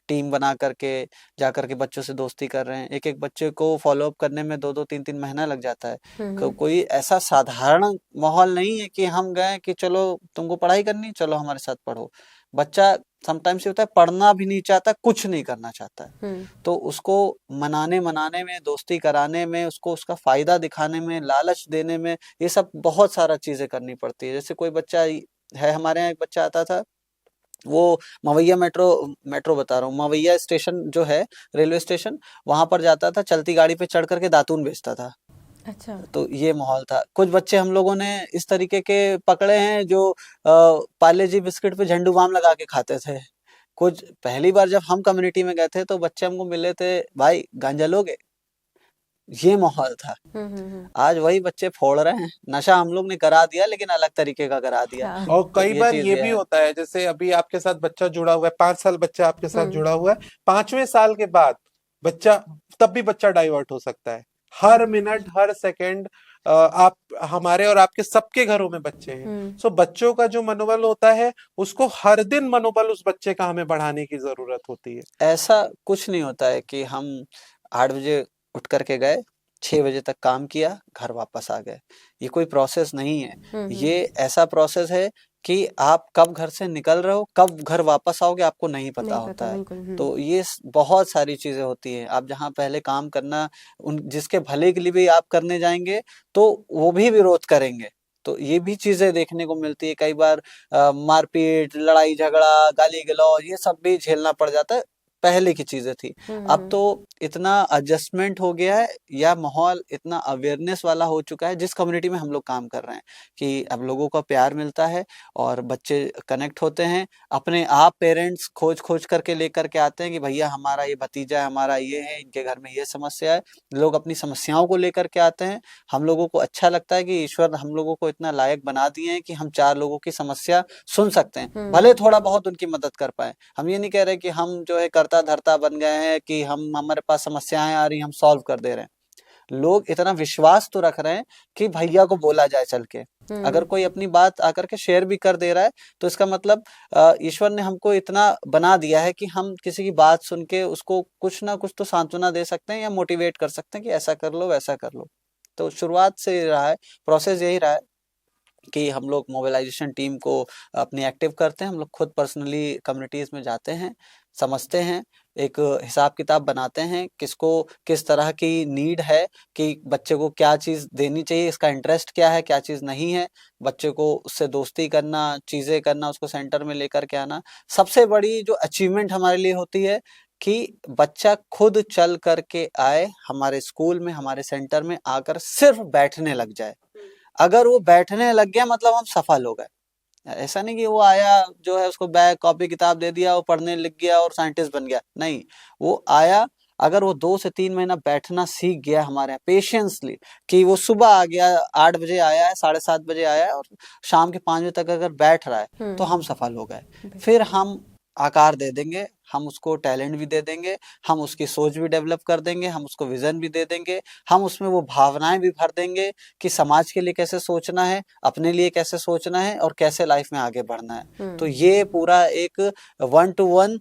Speaker 2: टीम बना करके जाकर के बच्चों से दोस्ती कर रहे हैं। एक एक बच्चे को फॉलो अप करने में 2-2 3-3 महीना लग जाता है। कोई ऐसा साधारण माहौल नहीं है कि हम गए कि चलो तुमको पढ़ाई करनी, चलो हमारे साथ पढ़ो। बच्चा समटाइम्स ये होता है पढ़ना भी नहीं चाहता, कुछ नहीं करना चाहता है। तो उसको मनाने में, दोस्ती कराने में, उसको उसका फायदा दिखाने में, लालच देने में, ये सब बहुत सारा चीजें करनी पड़ती है। जैसे कोई बच्चा है, हमारे यहाँ एक बच्चा आता था, वो मवैया मेट्रो बता रहा हूँ, मवैया स्टेशन जो है, रेलवे स्टेशन, वहां पर जाता था, चलती गाड़ी पे चढ़ करके दातून बेचता था।
Speaker 3: अच्छा।
Speaker 2: तो ये माहौल था। कुछ बच्चे हम लोगों ने इस तरीके के पकड़े हैं जो पार्ले जी बिस्किट पे झंडू बाम लगा के खाते थे। कुछ पहली बार जब हम कम्युनिटी में गए थे तो बच्चे हमको मिले थे, भाई गांजा लोगे? ये माहौल था। आज वही बच्चे फोड़ रहे हैं। नशा हम लोग ने करा दिया, लेकिन अलग तरीके का करा दिया।
Speaker 3: हाँ।
Speaker 1: और
Speaker 2: तो
Speaker 1: कई
Speaker 2: ये
Speaker 1: बार
Speaker 2: चीज
Speaker 1: ये
Speaker 2: ये
Speaker 1: भी
Speaker 2: है।
Speaker 1: होता है, जैसे अभी आपके साथ बच्चा जुड़ा हुआ है, 5 साल बच्चा आपके साथ जुड़ा हुआ है, 5वें साल के बाद बच्चा तब भी बच्चा डाइवर्ट हो सकता है। हर मिनट, हर सेकंड आप हमारे और आपके सबके घरों में बच्चे हैं। सो बच्चों का जो मनोबल होता है, उसको हर दिन मनोबल उस बच्चे का हमें बढ़ाने की जरूरत होती है।
Speaker 2: ऐसा कुछ नहीं होता है कि हम 8 बजे उठ करके गए, 6 बजे तक काम किया, घर वापस आ गए। ये कोई प्रोसेस नहीं है। ये ऐसा प्रोसेस है कि आप कब घर से निकल रहे हो, कब घर वापस आओगे, आपको नहीं पता
Speaker 3: नहीं
Speaker 2: होता
Speaker 3: पता,
Speaker 2: है।
Speaker 3: बिल्कुल।
Speaker 2: तो ये बहुत सारी चीजें होती हैं। आप जहाँ पहले काम करना उन जिसके भले के लिए भी आप करने जाएंगे तो वो भी विरोध करेंगे। तो ये भी चीजें देखने को मिलती है कई बार। मारपीट, लड़ाई झगड़ा, गाली गलौज, ये सब भी झेलना पड़ जाता है। पहले की चीजें थी। अब तो इतना एडजस्टमेंट हो गया है, या माहौल इतना अवेयरनेस वाला हो चुका है जिस कम्युनिटी में हम लोग काम कर रहे हैं, कि अब लोगों का प्यार मिलता है और बच्चे कनेक्ट होते हैं। अपने आप पेरेंट्स खोज खोज करके लेकर के आते हैं कि भैया हमारा ये भतीजा है, हमारा ये है, इनके घर में ये समस्या है। लोग अपनी समस्याओं को लेकर के आते हैं। हम लोगों को अच्छा लगता है कि ईश्वर हम लोगों को इतना लायक बना दिए हैं कि हम 4 लोगों की समस्या सुन सकते हैं, भले थोड़ा बहुत उनकी मदद कर पाए। हम ये नहीं कह रहे कि हम जो है कर्ता धर्ता बन गए हैं, कि हम हमारे पास समस्याएं आ रही हम सॉल्व कर दे रहे हैं। लोग इतना विश्वास तो रख रहे हैं कि भैया को बोला जाए चल के। अगर कोई अपनी बात आकर के शेयर भी कर दे रहा है तो इसका मतलब ईश्वर ने हमको इतना बना दिया है कि हम किसी की बात सुन के उसको कुछ ना कुछ तो सांत्वना दे सकते हैं, या मोटिवेट कर सकते हैं कि ऐसा कर लो, वैसा कर लो। तो शुरुआत से रहा है, प्रोसेस यही रहा है कि हम लोग मोबिलाइजेशन टीम को अपनी एक्टिव करते हैं। हम लोग खुद पर्सनली कम्युनिटीज में जाते हैं, समझते हैं, एक हिसाब किताब बनाते हैं, किसको किस तरह की नीड है, कि बच्चे को क्या चीज़ देनी चाहिए, इसका इंटरेस्ट क्या है, क्या चीज़ नहीं है। बच्चे को उससे दोस्ती करना, चीज़ें करना, उसको सेंटर में लेकर के आना। सबसे बड़ी जो अचीवमेंट हमारे लिए होती है कि बच्चा खुद चल करके आए हमारे स्कूल में, हमारे सेंटर में आकर सिर्फ बैठने लग जाए। अगर वो बैठने लग गया मतलब हम सफल हो गए। ऐसा नहीं कि वो आया, जो है उसको बैग कॉपी किताब दे दिया, वो पढ़ने लग गया और साइंटिस्ट बन गया। नहीं, वो आया, अगर वो 2 से 3 महीना बैठना सीख गया हमारे यहाँ पेशेंसली, कि वो सुबह आ गया, 8 बजे आया है, 7:30 बजे आया है, और शाम के 5 बजे तक अगर बैठ रहा है तो हम सफल हो गए। फिर हम आकार दे देंगे, हम उसको टैलेंट भी दे देंगे, हम उसकी सोच भी डेवलप कर देंगे, हम उसको विजन भी दे देंगे, हम उसमें वो भावनाएं भी भर देंगे कि समाज के लिए कैसे सोचना है, अपने लिए कैसे सोचना है, और कैसे लाइफ में आगे बढ़ना है। तो ये पूरा एक 1 to 1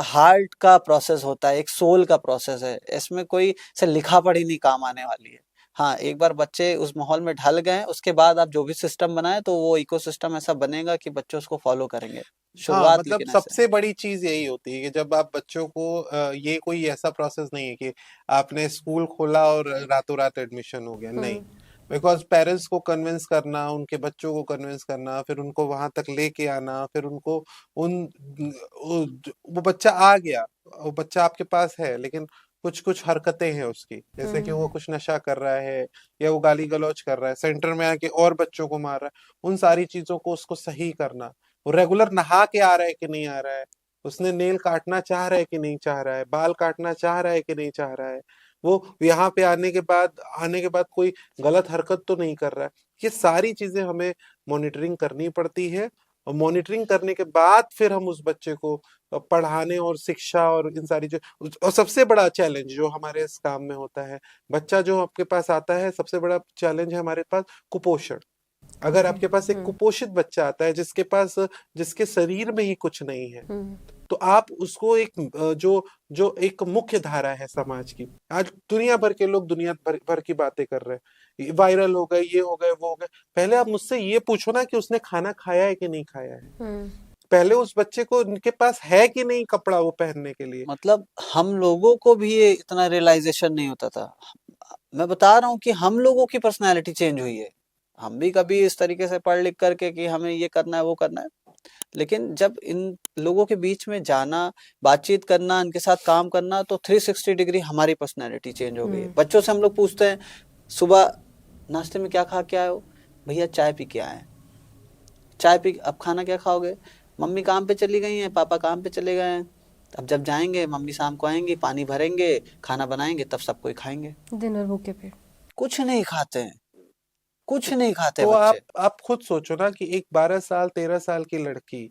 Speaker 2: हार्ट का प्रोसेस होता है, एक सोल का प्रोसेस है। इसमें कोई से लिखा पढ़ी नहीं काम आने वाली है। हाँ, एक बार बच्चे उस माहौल में ढल गए, उसके बाद आप जो भी सिस्टम बनाए तो वो इकोसिस्टम ऐसा बनेगा कि बच्चे उसको फॉलो करेंगे।
Speaker 1: हाँ,
Speaker 2: शुरुआत
Speaker 1: मतलब
Speaker 2: लेकिन ऐसे है।
Speaker 1: सबसे बड़ी चीज यही होती है कि जब आप बच्चों को ये कोई ऐसा प्रोसेस नहीं है कि आपने स्कूल खोला और रातों रात एडमिशन हो गया, नहीं। बिकॉज पेरेंट्स को कन्विंस करना, उनके बच्चों को कन्विंस करना, फिर उनको वहां तक लेके आना, फिर उनको उन वो बच्चा आ गया, वो बच्चा आपके पास है, लेकिन कुछ कुछ हरकतें हैं उसकी, जैसे कि वो कुछ नशा कर रहा है, या वो गाली गलौज कर रहा है, सेंटर में आके और बच्चों को मार रहा है, उन सारी चीजों को उसको सही करना। वो रेगुलर नहा के आ रहा है कि नहीं आ रहा है, उसने नेल काटना चाह रहा है कि नहीं चाह रहा है, बाल काटना चाह रहा है कि नहीं चाह रहा है, वो यहाँ पे आने के बाद कोई गलत हरकत तो नहीं कर रहा है। ये सारी चीजें हमें मॉनिटरिंग करनी पड़ती है, और मॉनिटरिंग करने के बाद फिर हम उस बच्चे को पढ़ाने और शिक्षा और इन सारी जो, और सबसे बड़ा चैलेंज जो हमारे इस काम में होता है, बच्चा जो आपके पास आता है, सबसे बड़ा चैलेंज है हमारे पास कुपोषण। अगर आपके पास एक कुपोषित बच्चा आता है जिसके शरीर में ही कुछ नहीं है, तो आप उसको एक जो जो एक मुख्य धारा है समाज की, आज दुनिया भर के लोग दुनिया भर की बातें कर रहे हैं, वायरल हो गए, ये हो गए, वो हो गए। पहले आप मुझसे ये पूछो ना कि उसने खाना खाया है कि नहीं खाया है। पहले उस बच्चे को उनके पास है कि नहीं कपड़ा वो पहनने के लिए।
Speaker 2: मतलब हम लोगों को भी ये इतना रियलाइजेशन नहीं होता था। मैं बता रहा हूँ कि हम लोगों की पर्सनैलिटी चेंज हुई है। हम भी कभी इस तरीके से पढ़ लिख करके कि हमें ये करना है, वो करना है, लेकिन जब इन लोगों के बीच में जाना, बातचीत करना, इनके साथ काम करना, तो 360 डिग्री हमारी पर्सनैलिटी चेंज हो गई है। बच्चों से हम लोग पूछते हैं, सुबह नाश्ते में क्या खा के आए हो? भैया चाय पी के आए हैं। चाय पी, अब खाना क्या खाओगे? मम्मी काम पे चली गई हैं, पापा काम पे चले गए हैं। अब जब जाएंगे, मम्मी शाम को आएंगी, पानी भरेंगे, खाना बनाएंगे, तब सब कोई खाएंगे।
Speaker 3: दिन भर भूखे पेट।
Speaker 2: कुछ नहीं खाते हैं, कुछ नहीं खाते
Speaker 1: तो
Speaker 2: बच्चे।
Speaker 1: आप खुद सोचो ना कि एक 12 साल 13 साल की लड़की,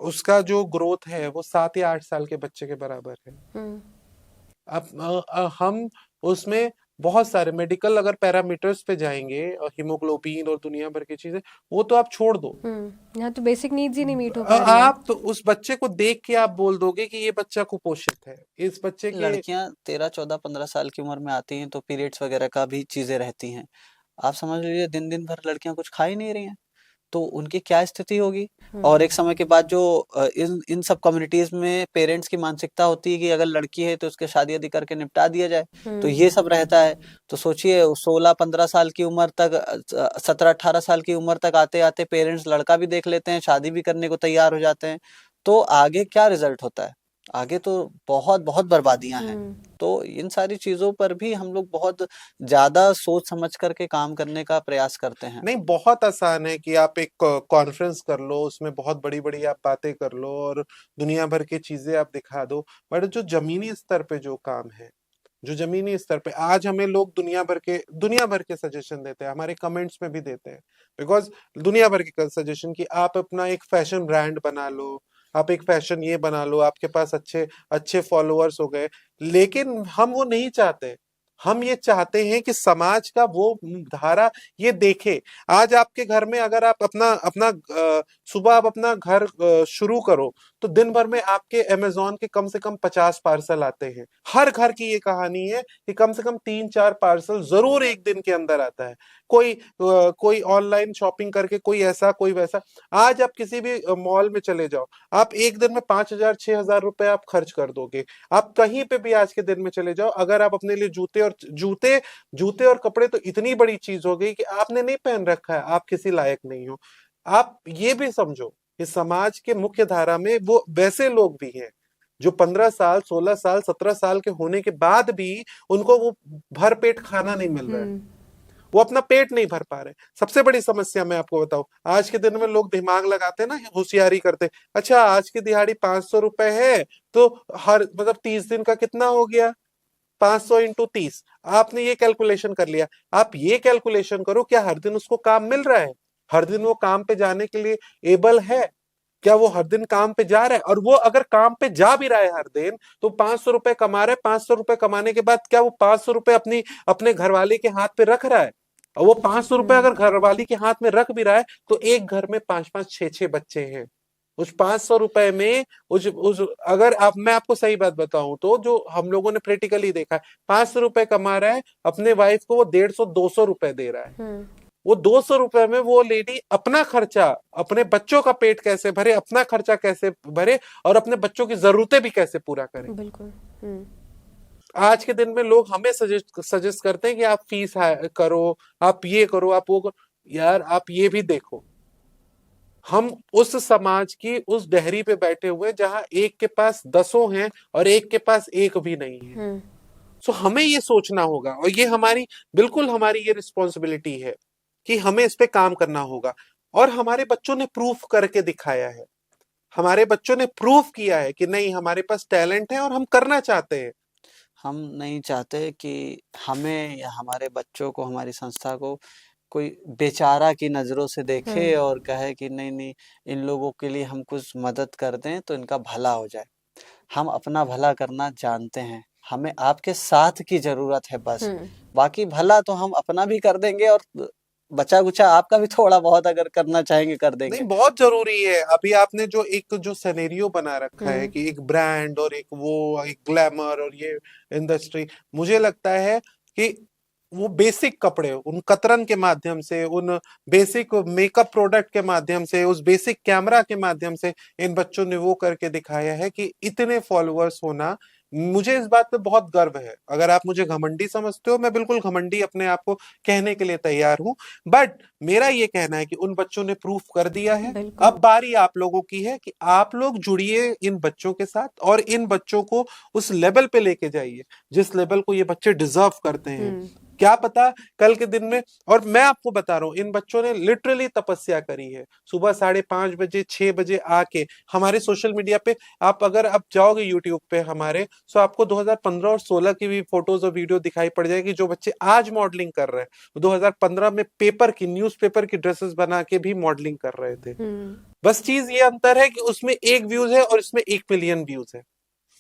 Speaker 1: उसका जो ग्रोथ है वो 7 या 8 साल के बच्चे के बराबर है। अब हम उसमें बहुत सारे मेडिकल अगर पैरामीटर्स पे जाएंगे, और हीमोग्लोबिन और दुनिया भर की चीजें, वो तो आप छोड़ दो।
Speaker 3: यहाँ तो बेसिक नीड्स ही नहीं मीट हो पा रही है।
Speaker 1: आप तो उस बच्चे को देख के आप बोल दोगे कि ये बच्चा कुपोषित है, इस बच्चे के।
Speaker 2: लड़कियां 13, 14, 15 साल की उम्र में आती हैं तो पीरियड्स वगैरह का भी चीजें रहती हैं। आप समझ लीजिए दिन दिन भर लड़कियां कुछ खा ही नहीं रही हैं, तो उनकी क्या स्थिति होगी। और एक समय के बाद जो इन इन सब कम्युनिटीज में पेरेंट्स की मानसिकता होती है कि अगर लड़की है तो उसके शादी आदि करके निपटा दिया जाए, तो ये सब रहता है। तो सोचिए 16-15 साल की उम्र तक 17-18 साल की उम्र तक आते आते पेरेंट्स लड़का भी देख लेते हैं, शादी भी करने को तैयार हो जाते हैं। तो आगे क्या रिजल्ट होता है, आगे तो बहुत बहुत बर्बादियां हैं। तो इन सारी चीजों पर भी हम लोग बहुत ज्यादा सोच समझ करके काम करने का प्रयास करते हैं।
Speaker 1: नहीं, बहुत आसान है कि आप एक कॉन्फ्रेंस कर लो, उसमें बहुत बड़ी बड़ी आप बातें कर लो और दुनिया भर की चीजें आप दिखा दो, बट जो जमीनी स्तर पे जो काम है, जो जमीनी स्तर पे आज हमें लोग दुनिया भर के सजेशन देते हैं, हमारे कमेंट्स में भी देते हैं, बिकॉज दुनिया भर के सजेशन कि आप अपना एक फैशन ब्रांड बना लो, आप एक फैशन ये बना लो, आपके पास अच्छे अच्छे फॉलोअर्स हो गए। लेकिन हम वो नहीं चाहते, हम ये चाहते हैं कि समाज का वो धारा ये देखे। आज आपके घर में अगर आप अपना अपना सुबह आप अपना घर शुरू करो तो दिन भर में आपके अमेजोन के कम से कम 50 पार्सल आते हैं। हर घर की ये कहानी है कि कम से कम 3-4 पार्सल जरूर एक दिन के अंदर आता है। कोई ऑनलाइन शॉपिंग करके, कोई ऐसा कोई वैसा। आज आप किसी भी मॉल में चले जाओ, आप एक दिन में 5,000-6,000 रुपए आप खर्च कर दोगे। आप कहीं पे भी आज के दिन में चले जाओ, अगर आप अपने लिए जूते और कपड़े, तो इतनी बड़ी चीज हो गई कि आपने नहीं पहन रखा है, आप किसी लायक नहीं हो। आप ये भी समझो कि समाज के मुख्य धारा में वो वैसे लोग भी हैं जो 15 साल, 16 साल, 17 साल के होने के बाद भी उनको वो भर पेट खाना नहीं मिल रहा है, वो अपना पेट नहीं भर पा रहे। सबसे बड़ी समस्या मैं आपको बताऊं, आज के दिन में लोग दिमाग लगाते हैं ना, होशियारी करते, अच्छा आज की दिहाड़ी 500 रुपए है तो हर मतलब 30 दिन का कितना हो गया, 500 इंटू 30। आपने ये कैलकुलेशन कर लिया, आप ये कैलकुलेशन करो क्या हर दिन उसको काम मिल रहा है, हर दिन वो काम पे जाने के लिए एबल है, क्या वो हर दिन काम पे जा रहा है। और वो अगर काम पे जा भी रहा है हर दिन तो 500 रुपए कमा रहा है, 500 रुपए कमाने के बाद क्या वो 500 रुपए अपने घरवाली के हाथ पे रख रहा है। और वो 500 रुपए अगर घरवाली के हाथ में रख भी रहा है तो एक घर में 5-5 6-6 बच्चे हैं। उस 500 रुपए में उस अगर आप मैं आपको सही बात बताऊं तो जो हम लोगों ने प्रैक्टिकली देखा है, 500 रुपए कमा रहा है, अपने वाइफ को वो 150-200 रुपए दे रहा है। वो 200 रुपए में वो लेडी अपना खर्चा, अपने बच्चों का पेट कैसे भरे, अपना खर्चा कैसे भरे और अपने बच्चों की जरूरतें भी कैसे पूरा करे।
Speaker 3: बिल्कुल।
Speaker 1: आज के दिन में लोग हमें सजेस्ट करते हैं कि आप फीस करो, आप ये करो, आप वो करो। यार आप ये भी देखो, हम उस समाज की उस डहरी पे बैठे हुए जहां एक के पास 10 हैं और एक के पास एक भी नहीं है। सो हमें ये सोचना होगा और ये बिल्कुल हमारी ये रिस्पॉन्सिबिलिटी है कि हमें इस पे काम करना होगा। और हमारे बच्चों ने प्रूफ करके दिखाया है, हमारे बच्चों ने प्रूफ किया है कि नहीं हमारे पास टैलेंट है और हम करना चाहते हैं।
Speaker 2: हम नहीं चाहते कि हमें या हमारे बच्चों को, हमारी संस्था को कोई बेचारा की नजरों से देखे और कहे कि नहीं नहीं इन लोगों के लिए हम कुछ मदद कर दें तो इनका भला हो जाए। हम अपना भला करना जानते हैं, हमें आपके साथ की जरूरत है बस। बाकी भला तो हम अपना भी कर देंगे और बचा कुचा आपका भी थोड़ा बहुत अगर करना चाहेंगे कर देंगे।
Speaker 1: नहीं, बहुत जरूरी है। अभी आपने जो सिनेरियो बना रखा है कि एक ब्रांड और एक ग्लैमर और ये इंडस्ट्री, मुझे लगता है कि वो बेसिक कपड़े उन कतरन के माध्यम से, उन बेसिक मेकअप प्रोडक्ट के माध्यम से, उस बेसिक कैमरा के माध्यम से इन बच्चों ने वो करके दिखाया है कि इतने फॉलोअर्स होना, मुझे इस बात पे बहुत गर्व है। अगर आप मुझे घमंडी समझते हो, मैं बिल्कुल घमंडी अपने आप को कहने के लिए तैयार हूं, बट मेरा ये कहना है कि उन बच्चों ने प्रूफ कर दिया है। अब बारी आप लोगों की है कि आप लोग जुड़िए इन बच्चों के साथ और इन बच्चों को उस लेवल पे लेके जाइए जिस लेवल को ये बच्चे डिजर्व करते हैं। क्या पता कल के दिन में, और मैं आपको बता रहा हूं इन बच्चों ने लिटरली तपस्या करी है। सुबह 5:30 बजे 6 बजे आके हमारे सोशल मीडिया पे, अगर आप जाओगे यूट्यूब पे हमारे, तो आपको 2015 और 16 की भी फोटोज और वीडियो दिखाई पड़ जाएगी। जो बच्चे आज मॉडलिंग कर रहे हैं 2015 में न्यूज़पेपर की ड्रेसेस बना के भी मॉडलिंग कर रहे थे। बस चीज ये अंतर है कि उसमें 1 व्यूज है और इसमें 1 मिलियन व्यूज है।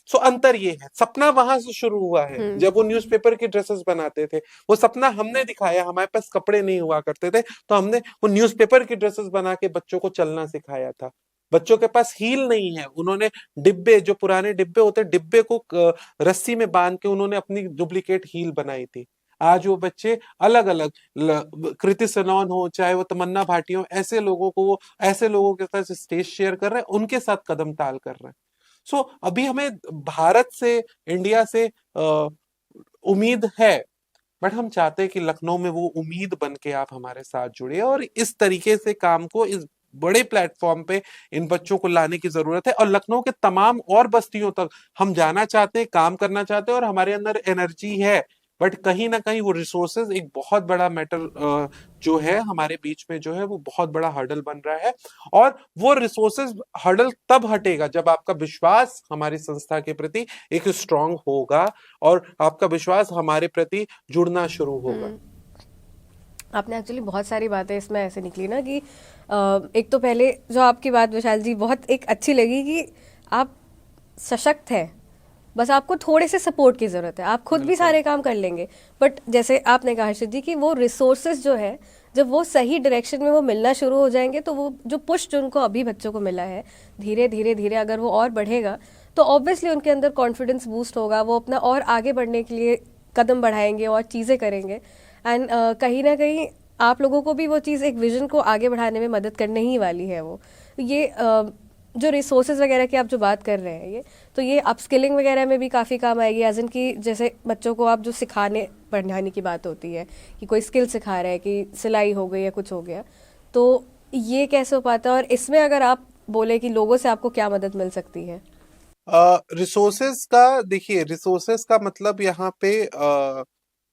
Speaker 1: सो अंतर ये है, सपना वहां से शुरू हुआ है जब वो न्यूज़पेपर की ड्रेसेस बनाते थे। वो सपना हमने दिखाया, हमारे पास कपड़े नहीं हुआ करते थे तो हमने वो न्यूज़पेपर की ड्रेसेस बना के बच्चों को चलना सिखाया था। बच्चों के पास हील नहीं है, उन्होंने डिब्बे, जो पुराने डिब्बे होते, डिब्बे को रस्सी में बांध के उन्होंने अपनी डुप्लीकेट हील बनाई थी। आज वो बच्चे अलग अलग, कृति सनोन हो, चाहे वो तमन्ना भाटिया हो, ऐसे लोगों को वो ऐसे लोगों के साथ स्टेज शेयर कर रहे हैं, उनके साथ कदम ताल कर रहे हैं। सो अभी हमें भारत से, इंडिया से उम्मीद है, बट हम चाहते हैं कि लखनऊ में वो उम्मीद बन के आप हमारे साथ जुड़िए और इस तरीके से काम को इस बड़े प्लेटफॉर्म पे इन बच्चों को लाने की जरूरत है। और लखनऊ के तमाम और बस्तियों तक हम जाना चाहते हैं, काम करना चाहते हैं, और हमारे अंदर एनर्जी है, बट कहीं ना कहीं वो रिसोर्सेज एक बहुत बड़ा मैटर जो है हमारे बीच में, जो है वो बहुत बड़ा हर्डल बन रहा है। और वो रिसोर्सेज हर्डल तब हटेगा जब आपका विश्वास हमारी संस्था के प्रति एक स्ट्रांग होगा और आपका विश्वास हमारे प्रति जुड़ना शुरू होगा।
Speaker 3: आपने एक्चुअली बहुत सारी बातें इसमें ऐसे निकली ना कि एक तो पहले जो आपकी बात विशाल जी बहुत एक अच्छी लगी कि आप सशक्त हैं, बस आपको थोड़े से सपोर्ट की ज़रूरत है, आप खुद भी सारे काम कर लेंगे। बट जैसे आपने कहा हर्षित जी कि वो रिसोर्सेज जो है, जब वो सही डायरेक्शन में वो मिलना शुरू हो जाएंगे तो वो जो पुश जो उनको अभी बच्चों को मिला है, धीरे धीरे धीरे अगर वो और बढ़ेगा तो ऑब्वियसली उनके अंदर कॉन्फिडेंस बूस्ट होगा, वो अपना और आगे बढ़ने के लिए कदम बढ़ाएंगे और चीज़ें करेंगे। एंड कहीं ना कहीं आप लोगों को भी वो चीज़ एक विजन को आगे बढ़ाने में मदद करने ही वाली है। वो ये जो रिसोर्सेज वगैरह की आप जो बात कर रहे हैं, ये अपस्किलिंग वगैरह में भी काफ़ी काम आएगी। एज इन कि जैसे बच्चों को आप जो सिखाने पढ़ाने की बात होती है कि कोई स्किल सिखा रहे हैं कि सिलाई हो गई या कुछ हो गया, तो ये कैसे हो पाता है? और इसमें अगर आप बोले कि लोगों से आपको क्या मदद मिल सकती है?
Speaker 1: रिसोर्सेज का देखिए, रिसोर्सेज का मतलब यहाँ पे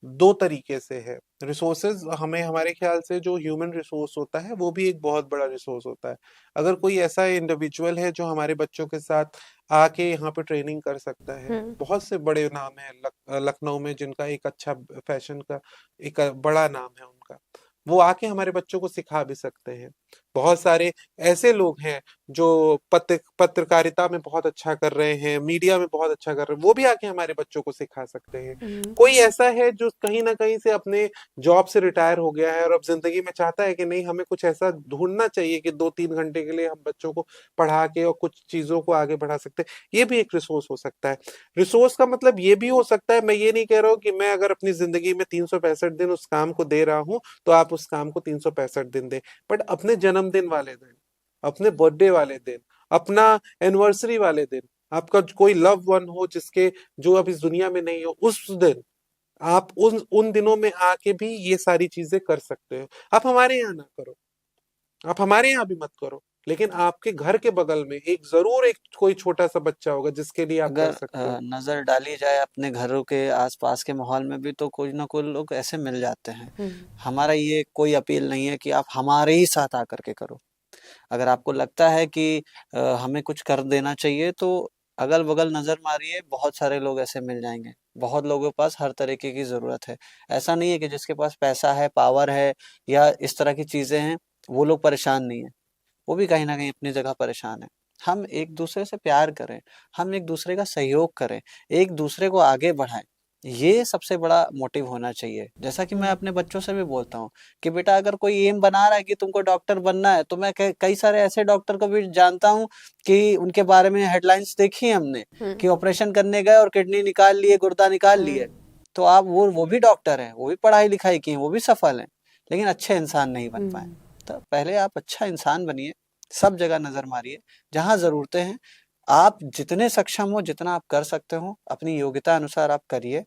Speaker 1: दो तरीके से है। रिसोर्सेज हमें, हमारे ख्याल से जो ह्यूमन रिसोर्स होता है वो भी एक बहुत बड़ा रिसोर्स होता है। अगर कोई ऐसा इंडिविजुअल है जो हमारे बच्चों के साथ आके यहाँ पे ट्रेनिंग कर सकता है, बहुत से बड़े नाम है लखनऊ में जिनका एक अच्छा फैशन का एक बड़ा नाम है उनका, वो आके हमारे बच्चों को सिखा भी सकते हैं। बहुत सारे ऐसे लोग हैं जो पत्रकारिता में बहुत अच्छा कर रहे हैं, मीडिया में बहुत अच्छा कर रहे हैं, वो भी आके हमारे बच्चों को सिखा सकते हैं। कोई ऐसा है जो कहीं ना कहीं से अपने जॉब से रिटायर हो गया है और अब जिंदगी में चाहता है कि नहीं, हमें कुछ ऐसा ढूंढना चाहिए कि 2-3 घंटे के लिए हम बच्चों को पढ़ा के और कुछ चीजों को आगे बढ़ा सकते हैं, ये भी एक रिसोर्स हो सकता है। रिसोर्स का मतलब ये भी हो सकता है, मैं ये नहीं कह रहा हूँ कि मैं अगर अपनी जिंदगी में 365 दिन उस काम को दे रहा हूँ तो आप उस काम को 365 दिन दे, बट अपने जन्मदिन वाले दिन, अपने बर्थडे वाले दिन, अपना एनिवर्सरी वाले दिन, आपका कोई लव वन हो जिसके जो अब इस दुनिया में नहीं हो, उस दिन आप उन दिनों में आके भी ये सारी चीजें कर सकते हो। आप हमारे यहाँ ना करो, आप हमारे यहाँ भी मत करो, लेकिन आपके घर के बगल में एक जरूर एक कोई छोटा सा बच्चा होगा जिसके लिए आप कर
Speaker 2: अगर
Speaker 1: सकते हो।
Speaker 2: नजर डाली जाए अपने घरों के आसपास के माहौल में भी तो कोई ना कोई लोग ऐसे मिल जाते हैं। हमारा ये कोई अपील नहीं है कि आप हमारे ही साथ आकर के करो। अगर आपको लगता है कि हमें कुछ कर देना चाहिए तो अगल बगल नजर मारिए, बहुत सारे लोग ऐसे मिल जाएंगे। बहुत लोगों के पास हर तरीके की जरूरत है। ऐसा नहीं है कि जिसके पास पैसा है, पावर है या इस तरह की चीजें हैं, वो लोग परेशान नहीं है। वो भी कहीं ना कहीं अपनी जगह परेशान है। हम एक दूसरे से प्यार करें, हम एक दूसरे का सहयोग करें, एक दूसरे को आगे बढ़ाएं, ये सबसे बड़ा मोटिव होना चाहिए। जैसा कि मैं अपने बच्चों से भी बोलता हूँ कि बेटा अगर कोई एम बना रहा है कि तुमको डॉक्टर बनना है, तो मैं कई सारे ऐसे डॉक्टर को भी जानता हूँ कि उनके बारे में हेडलाइंस देखी है हमने कि ऑपरेशन करने गए और किडनी निकाल लिए, गुर्दा निकाल लिए। तो आप वो भी डॉक्टर हैं, वो भी पढ़ाई लिखाई की हैं, वो भी सफल हैं, लेकिन अच्छे इंसान नहीं बन पाए। तो पहले आप अच्छा इंसान बनिए, सब जगह नजर मारिए, जहां जरूरतें हैं आप जितने सक्षम हो, जितना आप कर सकते हो अपनी योग्यता अनुसार आप करिए।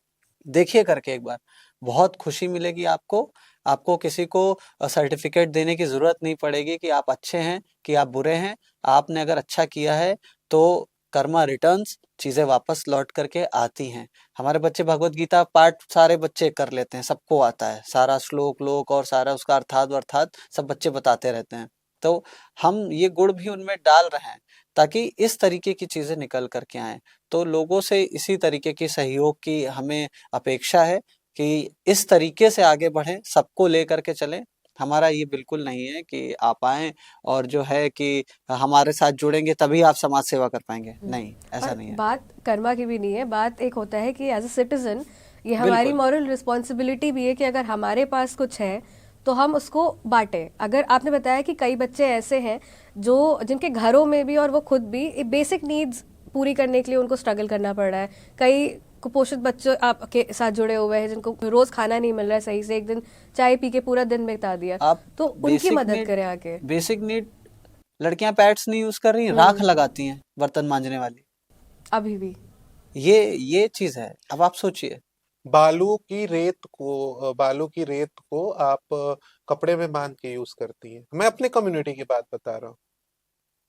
Speaker 2: देखिए करके एक बार बहुत खुशी मिलेगी आपको। आपको किसी को सर्टिफिकेट देने की जरूरत नहीं पड़ेगी कि आप अच्छे हैं कि आप बुरे हैं। आपने अगर अच्छा किया है तो कर्मा रिटर्न्स, चीजें वापस लौट करके आती हैं। हमारे बच्चे भगवत गीता पाठ सारे बच्चे कर लेते हैं, सबको आता है, सारा श्लोक लोक और सारा उसका अर्थात अर्थात सब बच्चे बताते रहते हैं। तो हम ये गुण भी उनमें डाल रहे हैं ताकि इस तरीके की चीजें निकल करके आए। तो लोगों से इसी तरीके की सहयोग की हमें अपेक्षा है कि इस तरीके से आगे बढ़ें, सबको लेकर के चलें। हमारा ये बिल्कुल नहीं है कि आप आए और जो है कि हमारे साथ जुड़ेंगे तभी आप समाज सेवा कर पाएंगे, नहीं, ऐसा नहीं है।
Speaker 3: बात कर्मा की भी नहीं है, बात एक होता है कि एज अ सिटीजन ये हमारी मॉरल रिस्पॉन्सिबिलिटी भी है कि अगर हमारे पास कुछ है तो हम उसको बांटे। अगर आपने बताया कि कई बच्चे ऐसे हैं जो जिनके घरों में भी और वो खुद भी बेसिक नीड्स पूरी करने के लिए उनको स्ट्रगल करना पड़ रहा है, कई कुपोषित बच्चों आपके साथ जुड़े हुए हैं जिनको रोज खाना नहीं मिल रहा है सही से, एक दिन चाय पी के पूरा दिन बिता दिया,
Speaker 2: आप
Speaker 3: तो उनकी
Speaker 2: बेसिक
Speaker 3: मदद
Speaker 2: नीड
Speaker 3: करें आके।
Speaker 2: बेसिक नीड लड़कियां पैड्स नहीं यूज कर रही, राख लगाती हैं बर्तन मांजने वाली।
Speaker 3: अभी भी
Speaker 2: ये चीज है। अब आप सोचिए,
Speaker 1: बालू की रेत को आप कपड़े में बांध के यूज करती हैं। मैं अपने कम्युनिटी की बात बता रहा हूँ,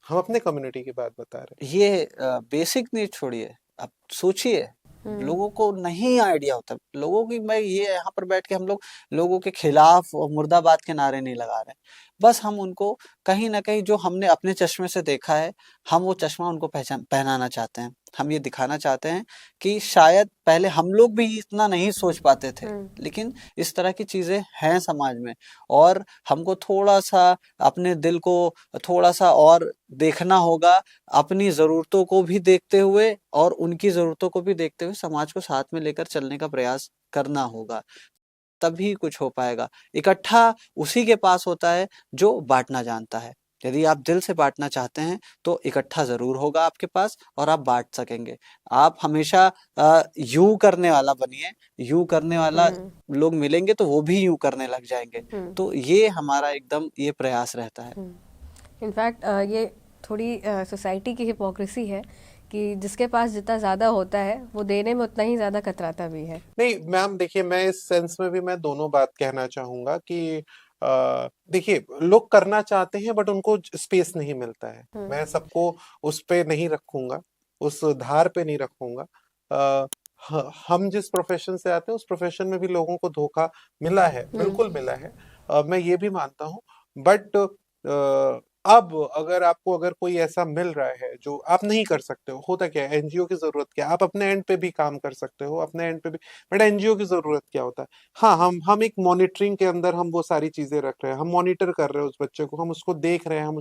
Speaker 1: हम अपने कम्युनिटी की बात बता रहे
Speaker 2: ये बेसिक नीड छोड़िए, आप सोचिए। लोगों को नहीं आइडिया होता लोगों की। मैं ये यहाँ पर बैठ के हम लोग लोगों के खिलाफ और मुर्दाबाद के नारे नहीं लगा रहे, बस हम उनको कहीं ना कहीं जो हमने अपने चश्मे से देखा है, हम वो चश्मा उनको पहनाना चाहते हैं। हम ये दिखाना चाहते हैं कि शायद पहले हम लोग भी इतना नहीं सोच पाते थे, लेकिन इस तरह की चीजें हैं समाज में, और हमको थोड़ा सा अपने दिल को थोड़ा सा और देखना होगा, अपनी ज़रूरतों को भी देखते हुए और उनकी ज़रूरतों को भी देखते हुए समाज को साथ में लेकर चलने का प्रयास करना होगा, तभी कुछ हो पाएगा। इकट्ठा उसी के पास होता है जो बाँटना जानता है। यदि आप दिल से बाँटना चाहते हैं तो इकट्ठा ज़रूर होगा आपके पास और आप बाँट सकेंगे। आप हमेशा यूँ करने वाला बनिए, यूँ करने वाला लोग मिलेंगे तो वो भी यूँ करने लग जाएँगे। तो ये हमारा एकदम ये प्रयास रहता है।
Speaker 3: इनफैक्ट ये थोड़ी सोसाइटी की हिपोक्रेसी है कि जिसके पास जितना ज्यादा होता है वो देने में उतना ही ज्यादा कतराता भी है।
Speaker 1: नहीं मैम, देखिए मैं इस सेंस में भी मैं दोनों बात कहना चाहूंगा कि देखिए लोग करना चाहते हैं बट उनको स्पेस नहीं मिलता है। मैं सबको उस पे नहीं रखूंगा, उस धार पे नहीं रखूंगा। हम जिस प्रोफेशन से आते हैं उस प्रोफेशन में भी लोगों को धोखा मिला है, बिल्कुल मिला है। मैं ये भी मानता हूँ, बट अब अगर कोई ऐसा मिल रहा है जो आप नहीं कर सकते हो, होता क्या है, एनजीओ की जरूरत क्या है, आप अपने एंड पे भी काम कर सकते हो, अपने एंड पे भी, बट एनजीओ की जरूरत क्या होता है। हाँ, हम एक मॉनिटरिंग के अंदर हम वो सारी चीजें रख रहे हैं, हम मॉनिटर कर रहे हैं उस बच्चे को, हम उसको देख रहे हैं, हम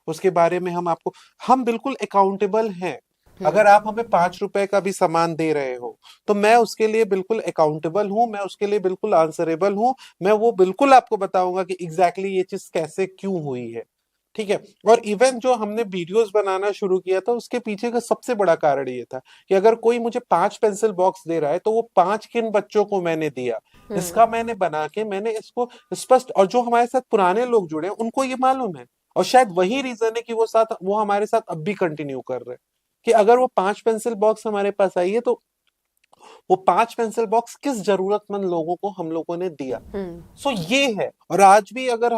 Speaker 1: उसके बारे में हम बिल्कुल अकाउंटेबल हैं। अगर आप हमें 5 रुपए का भी सामान दे रहे हो तो मैं उसके लिए बिल्कुल अकाउंटेबल हूं, मैं उसके लिए बिल्कुल आंसरेबल हूं। मैं वो बिल्कुल आपको बताऊंगा कि एग्जैक्टली ये चीज कैसे क्यों हुई है, ठीक है। और इवन जो हमने वीडियोस बनाना शुरू किया था उसके पीछे का सबसे बड़ा कारण ये था कि अगर कोई मुझे 5 पेंसिल बॉक्स दे रहा है तो वो 5 किन बच्चों को मैंने दिया, इसका मैंने बना के मैंने इसको स्पष्ट, और जो हमारे साथ पुराने लोग जुड़े हैं उनको ये मालूम है, और शायद वही रीजन है कि वो हमारे साथ अब भी कंटिन्यू कर रहे हैं कि अगर वो 5 पेंसिल बॉक्स हमारे पास आई है तो वो 5 पेंसिल बॉक्स किस जरूरतमंद लोगों को हम लोगों ने दिया। सो ये है। और आज भी अगर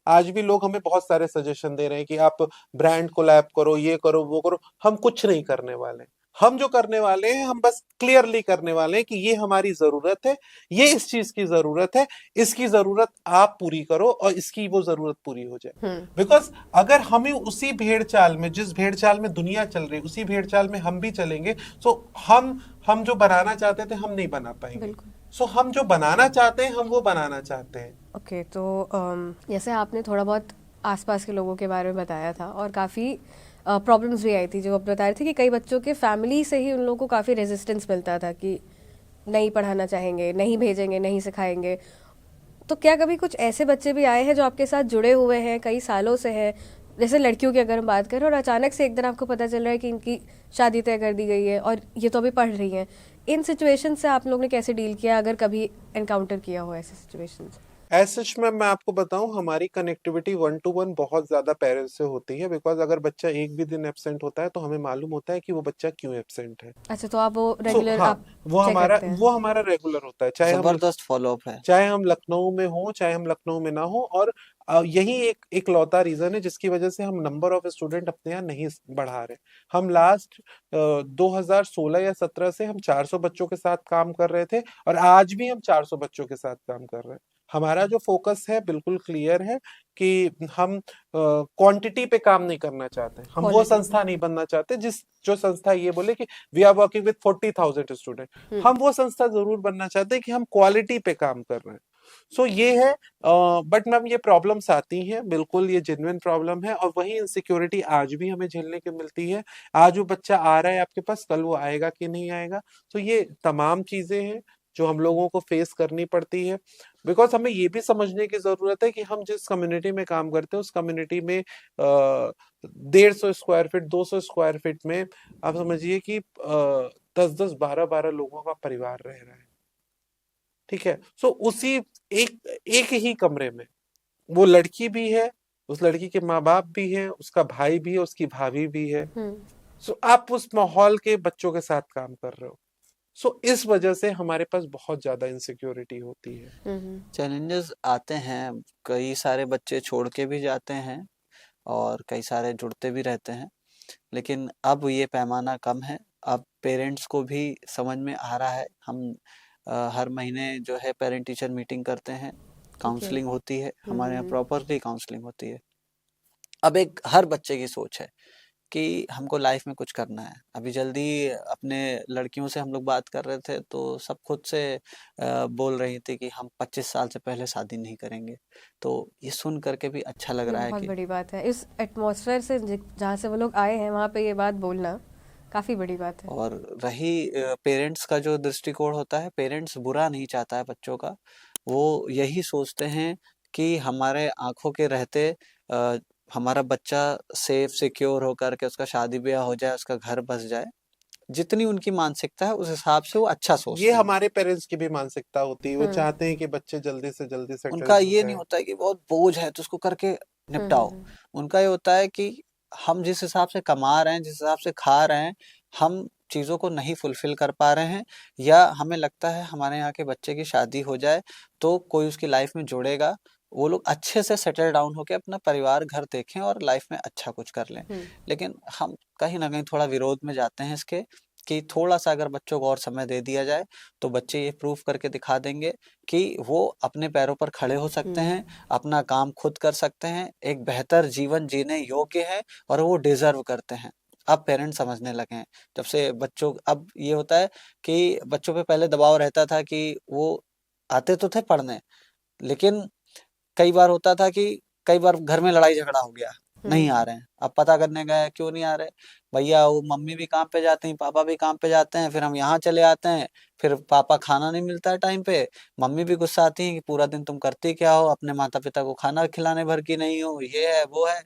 Speaker 1: आज भी लोग हमें बहुत सारे सजेशन दे रहे हैं कि आप ब्रांड कोलैब करो, ये करो, वो करो, हम कुछ नहीं करने वाले। हम जो करने वाले हैं, हम बस क्लियरली करने वाले हैं कि ये हमारी जरूरत है, ये इस चीज की जरूरत है, इसकी जरूरत आप पूरी करो और इसकी वो जरूरत पूरी हो जाए। बिकॉज अगर हम उसी भेड़ चाल में, जिस भेड़ चाल में दुनिया चल रही है, उसी भेड़ चाल में हम भी चलेंगे, सो हम जो बनाना चाहते थे हम नहीं बना पाएंगे। सो हम जो बनाना चाहते हैं हम वो बनाना चाहते हैं।
Speaker 3: ओके, तो जैसे आपने थोड़ा बहुत आसपास के लोगों के बारे में बताया था और काफ़ी प्रॉब्लम्स भी आई थी जो आप बता रहे थे कि कई बच्चों के फैमिली से ही उन लोगों को काफ़ी रेजिस्टेंस मिलता था कि नहीं पढ़ाना चाहेंगे, नहीं भेजेंगे, नहीं सिखाएंगे। तो क्या कभी कुछ ऐसे बच्चे भी आए हैं जो आपके साथ जुड़े हुए हैं, कई सालों से हैं, जैसे लड़कियों की अगर हम बात करें, और अचानक से एक दिन आपको पता चल रहा है कि इनकी शादी तय कर दी गई है और ये तो अभी पढ़ रही हैं, इन सिचुएशन से आप लोगों ने कैसे डील किया, अगर कभी एनकाउंटर किया हो ऐसे सिचुएशंस?
Speaker 1: एज सच में मैं आपको बताऊं, हमारी कनेक्टिविटी 1 to 1 बहुत ज्यादा पेरेंट्स से होती है, बिकॉज अगर बच्चा एक भी दिन एब्सेंट होता है तो हमें मालूम होता है कि वो बच्चा क्यों एब्सेंट है।
Speaker 3: अच्छा, तो आप वो रेगुलर
Speaker 1: हाँ,
Speaker 3: आप चेक करते हैं?
Speaker 1: वो हमारा रेगुलर होता है,
Speaker 2: जबरदस्त फॉलोअप है।
Speaker 1: चाहे हम लखनऊ में हो, चाहे हम लखनऊ में ना हो। और यही एक लौता रीजन है जिसकी वजह से हम नंबर ऑफ स्टूडेंट अपने यहाँ नहीं बढ़ा रहे। हम लास्ट 2016 या 17 से हम 400 बच्चों के साथ काम कर रहे थे और आज भी हम 400 बच्चों के साथ काम कर रहे हैं। हमारा जो फोकस है बिल्कुल क्लियर है कि हम क्वांटिटी पे काम नहीं करना चाहते, हम वो संस्था नहीं बनना चाहते जो संस्था ये बोले कि we are working with 40,000 student. हम वो संस्था जरूर बनना चाहते हैं कि हम क्वालिटी पे काम कर रहे हैं। सो ये है। बट मैम, ये प्रॉब्लम्स आती हैं, बिल्कुल ये जेन्युइन प्रॉब्लम है, और वही इनसिक्योरिटी आज भी हमें झेलने की मिलती है। आज वो बच्चा आ रहा है आपके पास, कल वो आएगा कि नहीं आएगा। तो ये तमाम चीजें हैं जो हम लोगों को फेस करनी पड़ती है। बिकॉज हमें ये भी समझने की जरूरत है कि हम जिस कम्युनिटी में काम करते हैं उस कम्युनिटी में 150 स्क्वायर फीट 200 स्क्वायर फीट में आप समझिए कि 10-10 12-12 लोगों का परिवार रह रहा है। ठीक है, सो उसी एक एक ही कमरे में वो लड़की भी है, उस लड़की के माँ बाप भी हैं, उसका भाई भी है, उसकी भाभी भी है। सो आप उस माहौल के बच्चों के साथ काम कर रहे हो। सो इस वजह से हमारे पास बहुत ज्यादा इनसिक्योरिटी होती है।
Speaker 2: चैलेंजेस आते हैं, कई सारे बच्चे छोड़ के भी जाते हैं और कई सारे जुड़ते भी रहते हैं, लेकिन अब ये पैमाना कम है। अब पेरेंट्स को भी समझ में आ रहा है। हम हर महीने जो है पेरेंट टीचर मीटिंग करते हैं, काउंसलिंग होती है, हमारे यहाँ प्रॉपरली काउंसलिंग होती है। अब एक हर बच्चे की सोच है कि हमको लाइफ में कुछ करना है। अभी जल्दी अपने लड़कियों से हम लोग बात कर रहे थे तो सब खुद से बोल रही थी कि हम 25 साल से पहले शादी नहीं करेंगे। तो ये सुन करके भी अच्छा लग
Speaker 3: ये
Speaker 2: रहा है
Speaker 3: बहुत
Speaker 2: कि
Speaker 3: बड़ी बात है। इस एटमॉस्फेयर से जहाँ से वो लोग आए हैं वहाँ पे ये बात बोलना काफी बड़ी बात है।
Speaker 2: और रही पेरेंट्स का जो दृष्टिकोण होता है, पेरेंट्स बुरा नहीं चाहता है बच्चों का, वो यही सोचते हैं कि हमारे आंखों के रहते अ, हमारा बच्चा सेफ सिक्योर होकर के उसका शादी ब्याह हो जाए, उसका घर बस जाए। जितनी उनकी मानसिकता है उस हिसाब से वो अच्छा
Speaker 1: ये
Speaker 2: सोचते हैं।
Speaker 1: हमारे पेरेंट्स की भी मानसिकता होती है, वो चाहते हैं कि बच्चे जल्दी से जल्दी सेटल
Speaker 2: उनका
Speaker 1: हो
Speaker 2: ये नहीं
Speaker 1: जाए।
Speaker 2: होता है कि बहुत बोझ है तो उसको करके निपटाओ। उनका ये होता है कि हम जिस हिसाब से कमा रहे हैं, जिस हिसाब से खा रहे हैं, हम चीज़ों को नहीं फुलफिल कर पा रहे हैं, या हमें लगता है हमारे यहाँ के बच्चे की शादी हो जाए तो कोई उसकी लाइफ में जुड़ेगा, वो लोग अच्छे से सेटल डाउन होके अपना परिवार घर देखें और लाइफ में अच्छा कुछ कर लें। लेकिन हम कहीं ना कहीं थोड़ा विरोध में जाते हैं इसके, कि थोड़ा सा अगर बच्चों को और समय दे दिया जाए तो बच्चे ये प्रूव करके दिखा देंगे कि वो अपने पैरों पर खड़े हो सकते हैं, अपना काम खुद कर सकते हैं, एक बेहतर जीवन जीने योग्य है और वो डिजर्व करते हैं। अब पेरेंट्स समझने लगे हैं। जब से बच्चों, अब ये होता है कि बच्चों पे पहले दबाव रहता था कि वो आते तो थे पढ़ने, लेकिन कई बार होता था कि कई बार घर में लड़ाई झगड़ा हो गया, नहीं आ रहे हैं। अब पता करने गए क्यों नहीं आ रहे, भैया वो मम्मी भी काम पे जाते हैं, पापा भी काम पे जाते हैं, फिर हम यहाँ चले आते हैं, फिर पापा खाना नहीं मिलता है टाइम पे, मम्मी भी गुस्सा आती है कि पूरा दिन तुम करती क्या हो, अपने माता पिता को खाना खिलाने भर की नहीं हो, ये है वो है।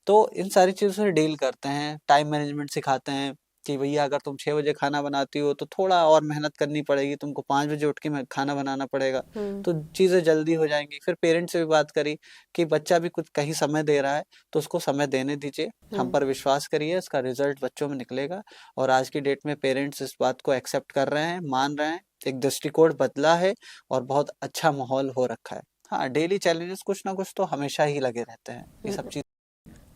Speaker 2: तो इन सारी चीजों से डील करते हैं, टाइम मैनेजमेंट सिखाते हैं कि भैया अगर तुम 6 बजे खाना बनाती हो तो थोड़ा और मेहनत करनी पड़ेगी, तुमको 5 बजे उठ के खाना बनाना पड़ेगा, तो चीजें जल्दी हो जाएंगी। फिर पेरेंट्स से भी बात करी कि बच्चा भी कुछ कहीं समय दे रहा है तो उसको समय देने दीजिए, हम पर विश्वास करिए, इसका रिजल्ट बच्चों में निकलेगा। और आज की डेट में पेरेंट्स इस बात को एक्सेप्ट कर रहे हैं, मान रहे हैं, एक दृष्टिकोण बदला है और बहुत अच्छा माहौल हो रखा है। हाँ, डेली चैलेंजेस कुछ ना कुछ तो हमेशा ही लगे रहते हैं, ये सब चीज।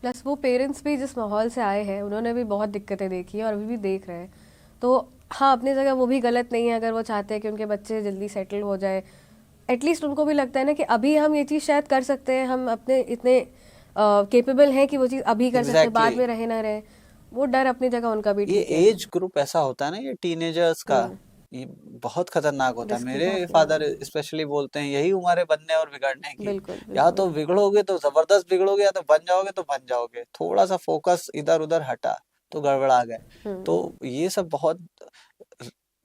Speaker 3: प्लस वो पेरेंट्स भी जिस माहौल से आए हैं उन्होंने भी बहुत दिक्कतें देखी है और अभी भी देख रहे हैं। तो हाँ, अपनी जगह वो भी गलत नहीं है अगर वो चाहते हैं कि उनके बच्चे जल्दी सेटल हो जाए। एटलीस्ट उनको भी लगता है ना कि अभी हम ये चीज़ शायद कर सकते हैं, हम अपने इतने केपेबल हैं कि वो चीज़ अभी कर सकते हैं, बाद में रहे ना रहे। वो डर अपनी जगह उनका भी
Speaker 2: ये
Speaker 3: ठीक है।
Speaker 2: एज ग्रुप ऐसा होता है ना, ये टीनेजर्स का, ये बहुत खतरनाक होता है।
Speaker 3: रिस्की
Speaker 2: मेरे
Speaker 3: बहुत
Speaker 2: फादर स्पेशली बोलते हैं यही उम्र है बनने और बिगड़ने की।
Speaker 3: बिल्कुल
Speaker 2: या
Speaker 3: बिल्कुल।
Speaker 2: तो बिगड़ोगे तो जबरदस्त बिगड़ोगे, या तो बन जाओगे तो बन जाओगे। थोड़ा सा फोकस इधर उधर हटा तो गड़बड़ा गए। तो ये सब बहुत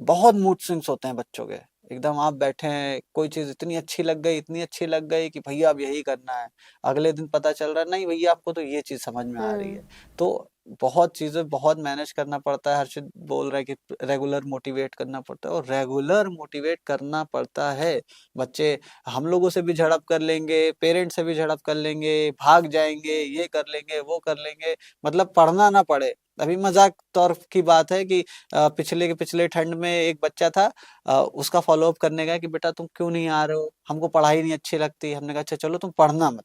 Speaker 2: बहुत मूड स्विंग्स होते हैं बच्चों के। एकदम आप बैठे हैं, कोई चीज इतनी अच्छी लग गई, इतनी अच्छी लग गई कि भैया अब यही करना है, अगले दिन पता चल रहा है नहीं भैया आपको तो ये चीज समझ में आ रही है। तो बहुत चीजें बहुत मैनेज करना पड़ता है। हर्षित बोल रहा है कि रेगुलर मोटिवेट करना पड़ता है, और रेगुलर मोटिवेट करना पड़ता है। बच्चे हम लोगों से भी झड़प कर लेंगे, पेरेंट्स से भी झड़प कर लेंगे, भाग जाएंगे, ये कर लेंगे वो कर लेंगे, मतलब पढ़ना ना पड़े। अभी मजाक तौर की बात है कि पिछले के पिछले ठंड में एक बच्चा था, उसका फॉलो अप करने गया कि बेटा तुम क्यों नहीं आ रहे हो, हमको पढ़ाई नहीं अच्छी लगती। हमने कहा अच्छा चलो तुम पढ़ना मत,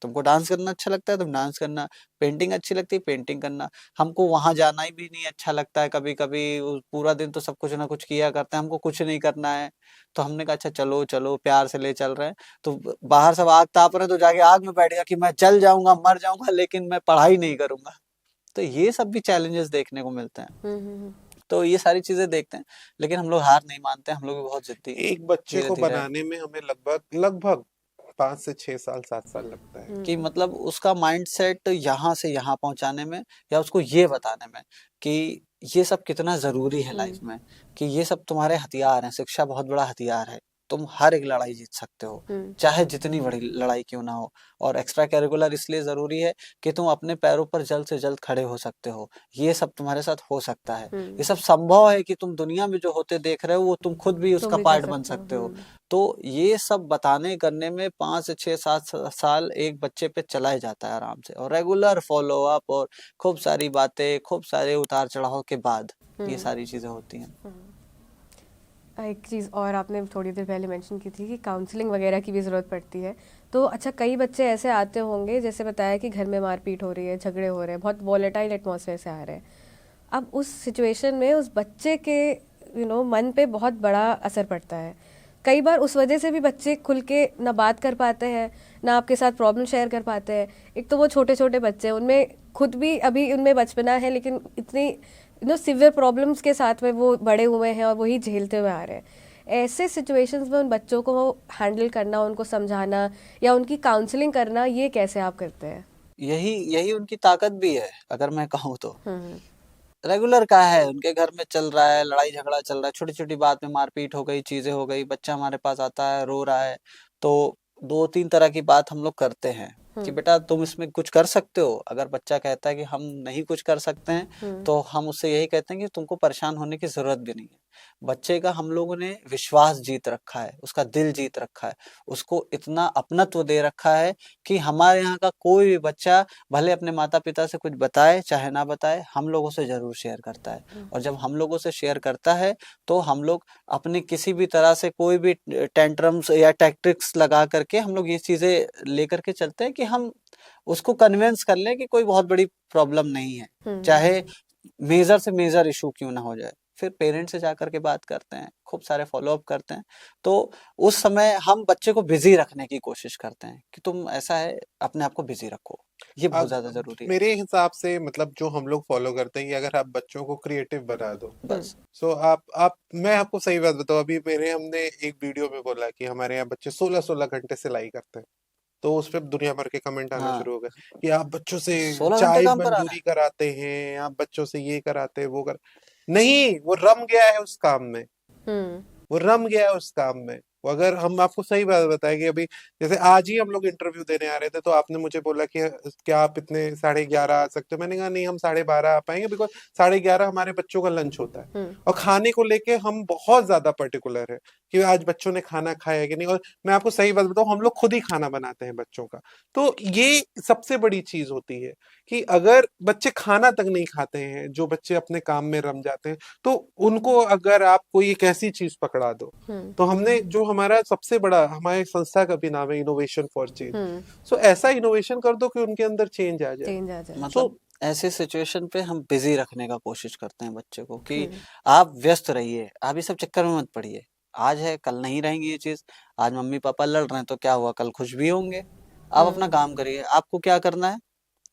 Speaker 2: तुमको डांस करना अच्छा लगता है तुम डांस करना, पेंटिंग अच्छी लगती है पेंटिंग करना, हमको वहां जाना ही भी नहीं अच्छा लगता है, कभी कभी पूरा दिन तो सब कुछ ना कुछ किया करते हैं, हमको कुछ नहीं करना है। तो हमने कहा अच्छा चलो चलो, प्यार से ले चल रहे हैं। तो बाहर सब आग ताप रहे हैं तो जाके आग में बैठ गया कि मैं जल जाऊंगा मर जाऊंगा लेकिन मैं पढ़ाई नहीं करूंगा। तो ये सब भी चैलेंजेस देखने को मिलते हैं। तो ये सारी चीजें देखते हैं, लेकिन हम लोग हार नहीं मानते, हम लोग भी बहुत जिद्दी हैं।
Speaker 1: एक बच्चे
Speaker 2: धीरे
Speaker 1: को
Speaker 2: धीरे
Speaker 1: बनाने में हमें लगभग लगभग 5 से 6 साल 7 साल लगता है।
Speaker 2: कि मतलब उसका माइंडसेट यहाँ से यहाँ पहुंचाने में, या उसको ये बताने में कि ये सब कितना जरूरी है लाइफ
Speaker 3: हम्म
Speaker 2: में, कि ये सब तुम्हारे हथियार हैं। शिक्षा बहुत बड़ा हथियार है, तुम हर एक लड़ाई जीत सकते हो,
Speaker 3: हम्म
Speaker 2: चाहे जितनी बड़ी लड़ाई क्यों ना हो। और एक्स्ट्रा करिकुलर इसलिए जरूरी है कि तुम अपने पैरों पर जल्द से जल्द खड़े हो सकते हो। ये सब तुम्हारे साथ हो सकता है, ये
Speaker 3: हम्म
Speaker 2: सब संभव है कि तुम दुनिया में जो होते देख रहे हो वो तुम खुद भी
Speaker 3: तुम
Speaker 2: उसका
Speaker 3: भी कर
Speaker 2: पार्ट बन
Speaker 3: सकते हो।
Speaker 2: सकते हो। तो ये सब बताने करने में 5 से 6 7 साल एक बच्चे पे चला ही जाता है आराम से, और रेगुलर फॉलो अप और खूब सारी बातें, खूब सारे उतार चढ़ाव के बाद ये
Speaker 3: हम्म
Speaker 2: सारी चीजें होती हैं।
Speaker 3: एक चीज़ और आपने थोड़ी देर पहले मेंशन की थी कि काउंसलिंग वगैरह की भी ज़रूरत पड़ती है। तो अच्छा, कई बच्चे ऐसे आते होंगे, जैसे बताया कि घर में मारपीट हो रही है, झगड़े हो रहे हैं, बहुत वॉलेटाइल एटमॉस्फेयर से आ रहे हैं। अब उस सिचुएशन में उस बच्चे के मन पे बहुत बड़ा असर पड़ता है। कई बार उस वजह से भी बच्चे खुल के ना बात कर पाते हैं, ना आपके साथ प्रॉब्लम शेयर कर पाते हैं। एक तो वो छोटे छोटे बच्चे, उनमें खुद भी अभी उनमें बचपना है, लेकिन इतनी सिवियर प्रॉब्लम्स के साथ में वो बड़े हुए हैं और वही झेलते हुए आ रहे हैं। ऐसे सिचुएशंस में उन बच्चों को हैंडल करना, उनको समझाना या उनकी काउंसलिंग करना, ये कैसे आप करते हैं?
Speaker 2: यही यही उनकी ताकत भी है, अगर मैं कहूँ तो।
Speaker 3: हम्म
Speaker 2: रेगुलर का है, उनके घर में चल रहा है, लड़ाई झगड़ा चल रहा है, छोटी छोटी बात में मारपीट हो गई, चीजें हो गई, बच्चा हमारे पास आता है रो रहा है, तो 2 3 तरह की बात हम लोग करते हैं कि
Speaker 3: हम्म
Speaker 2: बेटा तुम इसमें कुछ कर सकते हो। अगर बच्चा कहता है कि हम नहीं कुछ कर सकते हैं,
Speaker 3: हम्म
Speaker 2: तो हम उससे यही कहते हैं कि तुमको परेशान होने की जरूरत भी नहीं है। बच्चे का हम लोगों ने विश्वास जीत रखा है, उसका दिल जीत रखा है, उसको इतना अपनत्व दे रखा है कि हमारे यहाँ का कोई भी बच्चा भले अपने माता पिता से कुछ बताए चाहे ना बताए, हम लोगों से जरूर शेयर करता है। और जब हम लोगों से शेयर करता है, तो हम लोग अपने किसी भी तरह से कोई भी टेंट्रम्स या टैक्टिक्स लगा करके हम लोग ये चीजें लेकर के चलते हैं कि हम उसको कन्विंस कर लें कि कोई बहुत बड़ी प्रॉब्लम नहीं है,
Speaker 3: हम्म
Speaker 2: चाहे मेजर से मेजर इशू क्यों ना हो जाए। फिर पेरेंट्स से जाकर के बात करते हैं, खूब सारे फॉलो अप करते हैं। तो उस समय हम बच्चे को बिजी रखने की कोशिश करते हैं कि तुम ऐसा है, अपने आप को बिजी रखो। ये बहुत ज्यादा जरूरी है।
Speaker 1: मेरे हिसाब से मतलब जो हम लोग फॉलो करते हैं कि अगर आप बच्चों को क्रिएटिव बना दो,
Speaker 2: बस।
Speaker 1: सो आप मैं आपको सही बात बताऊं, अभी मेरे हमने एक वीडियो में बोला कि हमारे यहाँ बच्चे 16-16 घंटे सिलाई करते हैं। तो उस पर दुनिया भर के कमेंट आना
Speaker 2: हाँ,
Speaker 1: शुरू हो गए कि आप बच्चों से
Speaker 2: 16 घंटे
Speaker 1: चाय
Speaker 2: काम करा रहा
Speaker 1: मंजूरी कराते हैं, आप बच्चों से ये कराते हैं, वो कर नहीं, वो रम गया है उस काम में।
Speaker 3: हम्म
Speaker 1: वो रम गया है उस काम में। वो अगर हम आपको सही बात बताएं कि अभी जैसे आज ही हम लोग इंटरव्यू देने आ रहे थे, तो आपने मुझे बोला कि क्या आप इतने 11:30 आ सकते हो? मैंने कहा नहीं, हम 12:30 आ पाएंगे, बिकॉज 11:30 हमारे बच्चों का लंच होता है।
Speaker 3: हम्म
Speaker 1: और खाने को लेके हम बहुत ज्यादा पर्टिकुलर है कि आज बच्चों ने खाना खाया कि नहीं। और मैं आपको सही बात बताऊं, हम लोग खुद ही खाना बनाते हैं बच्चों का। तो ये सबसे बड़ी चीज होती है कि अगर बच्चे खाना तक नहीं खाते हैं, जो बच्चे अपने काम में रम जाते हैं, तो उनको अगर आप कोई एक ऐसी चीज पकड़ा दो।
Speaker 3: हम्म
Speaker 1: तो हमने जो हमारा सबसे बड़ा, हमारे संस्था का भी नाम है इनोवेशन फॉर चेंज।
Speaker 3: हम्म
Speaker 1: सो ऐसा इनोवेशन कर दो कि उनके अंदर चेंज आ जाए।
Speaker 3: चेंज आ जाए।
Speaker 1: सो
Speaker 2: मतलब ऐसे सिचुएशन पे हम बिजी रखने का कोशिश करते हैं बच्चे को कि
Speaker 3: हम्म
Speaker 2: आप व्यस्त रहिए, आप ये सब चक्कर में मत पड़िए। आज है कल नहीं रहेंगी ये चीज। आज मम्मी पापा लड़ रहे हैं तो क्या हुआ, कल खुश भी होंगे। आप अपना
Speaker 3: हम्म
Speaker 2: काम करिए, आपको क्या करना है।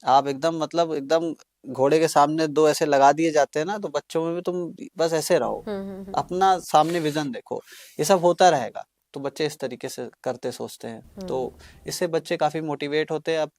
Speaker 2: आप एकदम मतलब एकदम घोड़े के सामने दो ऐसे लगा दिए जाते हैं ना, तो बच्चों में भी तुम बस ऐसे रहो,
Speaker 3: हम्म
Speaker 2: अपना सामने विजन देखो। ये सब होता रहेगा, तो बच्चे इस तरीके से करते सोचते हैं। तो
Speaker 3: हम्म
Speaker 2: इससे बच्चे काफी मोटिवेट होते हैं अब,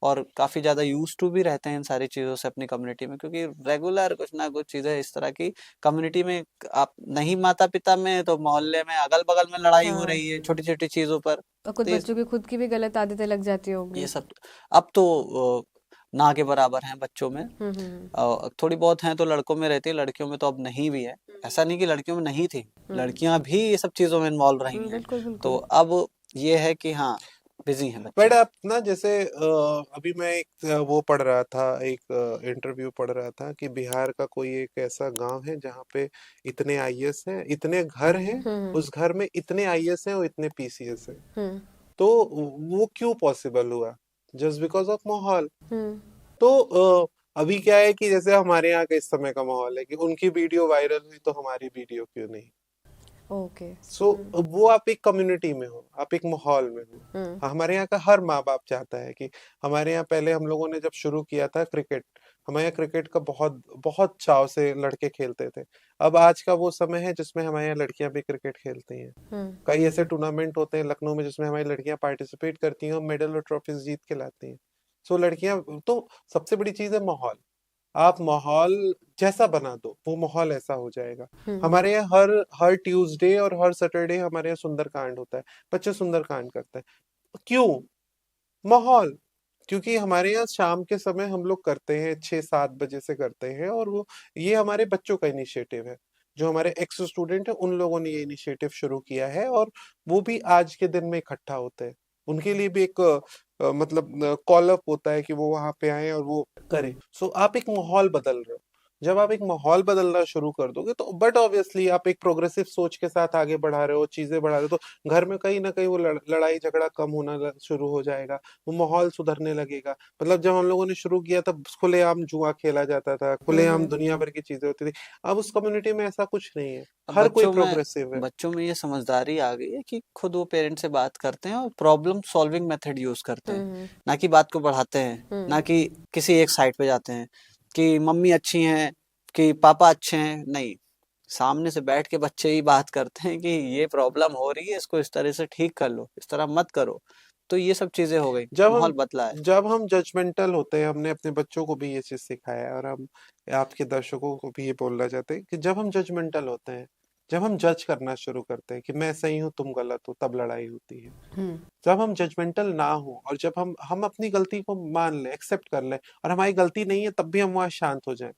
Speaker 2: और काफी ज्यादा यूज टू भी रहते हैं इन सारी चीजों से अपनी कम्युनिटी में, क्योंकि रेगुलर कुछ ना कुछ चीजें इस तरह की कम्युनिटी में, आप नहीं माता पिता में तो मोहल्ले में अगल बगल में लड़ाई हो
Speaker 3: हाँ,
Speaker 2: रही है छोटी छोटी चीजों पर।
Speaker 3: और कुछ
Speaker 2: तो
Speaker 3: बच्चों की खुद की भी गलत आदतें लग जाती
Speaker 2: ये
Speaker 3: होंगी।
Speaker 2: सब अब तो ना के बराबर हैं बच्चों में।
Speaker 3: हम्म
Speaker 2: थोड़ी बहुत हैं तो लड़कों में रहती है, लड़कियों में तो अब नहीं भी है। ऐसा नहीं कि लड़कियों में नहीं थी,
Speaker 3: हम्म
Speaker 2: लड़कियां भी ये सब चीजों में इन्वॉल्व रही हैं।
Speaker 3: बिल्कुल
Speaker 2: तो
Speaker 3: बिल्कुल।
Speaker 2: अब ये है कि हाँ, बिजी हैं
Speaker 1: बट
Speaker 2: बच्चे।
Speaker 1: आप ना जैसे अभी मैं एक वो पढ़ रहा था, एक इंटरव्यू पढ़ रहा था कि बिहार का कोई एक ऐसा गांव है जहाँ पे इतने आईएएस हैं, इतने घर हैं,
Speaker 3: हम्म
Speaker 1: उस घर में इतने आईएएस हैं और इतने पीसीएस हैं।
Speaker 3: हम्म
Speaker 1: तो वो क्यों पॉसिबल हुआ? जस्ट बिकॉज ऑफ माहौल।
Speaker 3: हम्म
Speaker 1: तो अभी क्या है कि जैसे हमारे यहाँ का इस समय का माहौल है कि उनकी वीडियो वायरल हुई तो हमारी वीडियो क्यों नहीं?
Speaker 3: ओके।
Speaker 1: सो वो आप एक कम्युनिटी में हो, आप एक माहौल में हो।
Speaker 3: हम्म
Speaker 1: हमारे यहाँ का हर माँ बाप चाहता है कि हमारे यहाँ पहले हम लोगों ने जब शुरू किया था क्रिकेट, हमारे यहाँ क्रिकेट का बहुत बहुत चाव से लड़के खेलते थे। अब आज का वो समय है जिसमें हमारे यहाँ लड़कियां भी क्रिकेट खेलती हैं।
Speaker 3: हम्म
Speaker 1: कई ऐसे टूर्नामेंट होते हैं लखनऊ में जिसमें हमारी लड़कियां पार्टिसिपेट करती हैं और मेडल और ट्रॉफीज जीत के लाती हैं। सो लड़कियां तो सबसे बड़ी चीज है माहौल। आप माहौल जैसा बना दो, वो माहौल ऐसा हो जाएगा। हमारे यहाँ हर हर ट्यूसडे और हर सैटरडे हमारे यहाँ सुंदरकांड होता है, बच्चे सुंदरकांड करते हैं। क्यों? माहौल। क्योंकि हमारे यहाँ शाम के समय हम लोग करते हैं, 6-7 बजे से करते हैं, और वो ये हमारे बच्चों का इनिशिएटिव है। जो हमारे एक्स स्टूडेंट है उन लोगों ने ये इनिशिएटिव शुरू किया है, और वो भी आज के दिन में इकट्ठा होते हैं। उनके लिए भी एक मतलब कॉल अप होता है कि वो वहां पे आए और वो करें। सो आप एक माहौल बदल रहे हो। जब आप एक माहौल बदलना शुरू कर दोगे तो बट ऑब्वियसली आप एक प्रोग्रेसिव सोच के साथ आगे बढ़ा रहे हो, चीजें बढ़ा रहे हो, तो घर में कहीं ना कहीं वो लड़ाई झगड़ा कम होना शुरू हो जाएगा, वो माहौल सुधरने लगेगा। मतलब जब हम लोगों ने शुरू किया तब खुलेआम जुआ खेला जाता था, खुलेआम दुनिया भर की चीजें होती थी। अब उस कम्युनिटी में ऐसा कुछ नहीं है,
Speaker 2: अब
Speaker 1: हर कोई प्रोग्रेसिव है।
Speaker 2: बच्चों में ये समझदारी आ गई है कि खुद वो पेरेंट्स से बात करते हैं और प्रॉब्लम सॉल्विंग मेथड यूज करते हैं, ना कि बात को बढ़ाते हैं, ना कि किसी एक साइड पे जाते हैं कि मम्मी अच्छी हैं कि पापा अच्छे हैं। नहीं, सामने से बैठ के बच्चे ही बात करते हैं कि ये प्रॉब्लम हो रही है, इसको इस तरह से ठीक कर लो, इस तरह मत करो। तो ये सब चीजें हो गई,
Speaker 1: जब
Speaker 2: माहौल
Speaker 1: हम
Speaker 2: बदला है।
Speaker 1: जब हम जजमेंटल होते हैं, हमने अपने बच्चों को भी ये चीज सिखाया है, और हम आपके दर्शकों को भी ये बोलना चाहते हैं कि जब हम जजमेंटल होते हैं, जब हम जज करना शुरू करते हैं कि मैं सही हूँ तुम गलत हो, तब लड़ाई होती है। जब हम जजमेंटल ना हो और जब हम अपनी गलती को मान लें, एक्सेप्ट कर लें, और हमारी गलती नहीं है तब भी हम वहां शांत हो जाएं,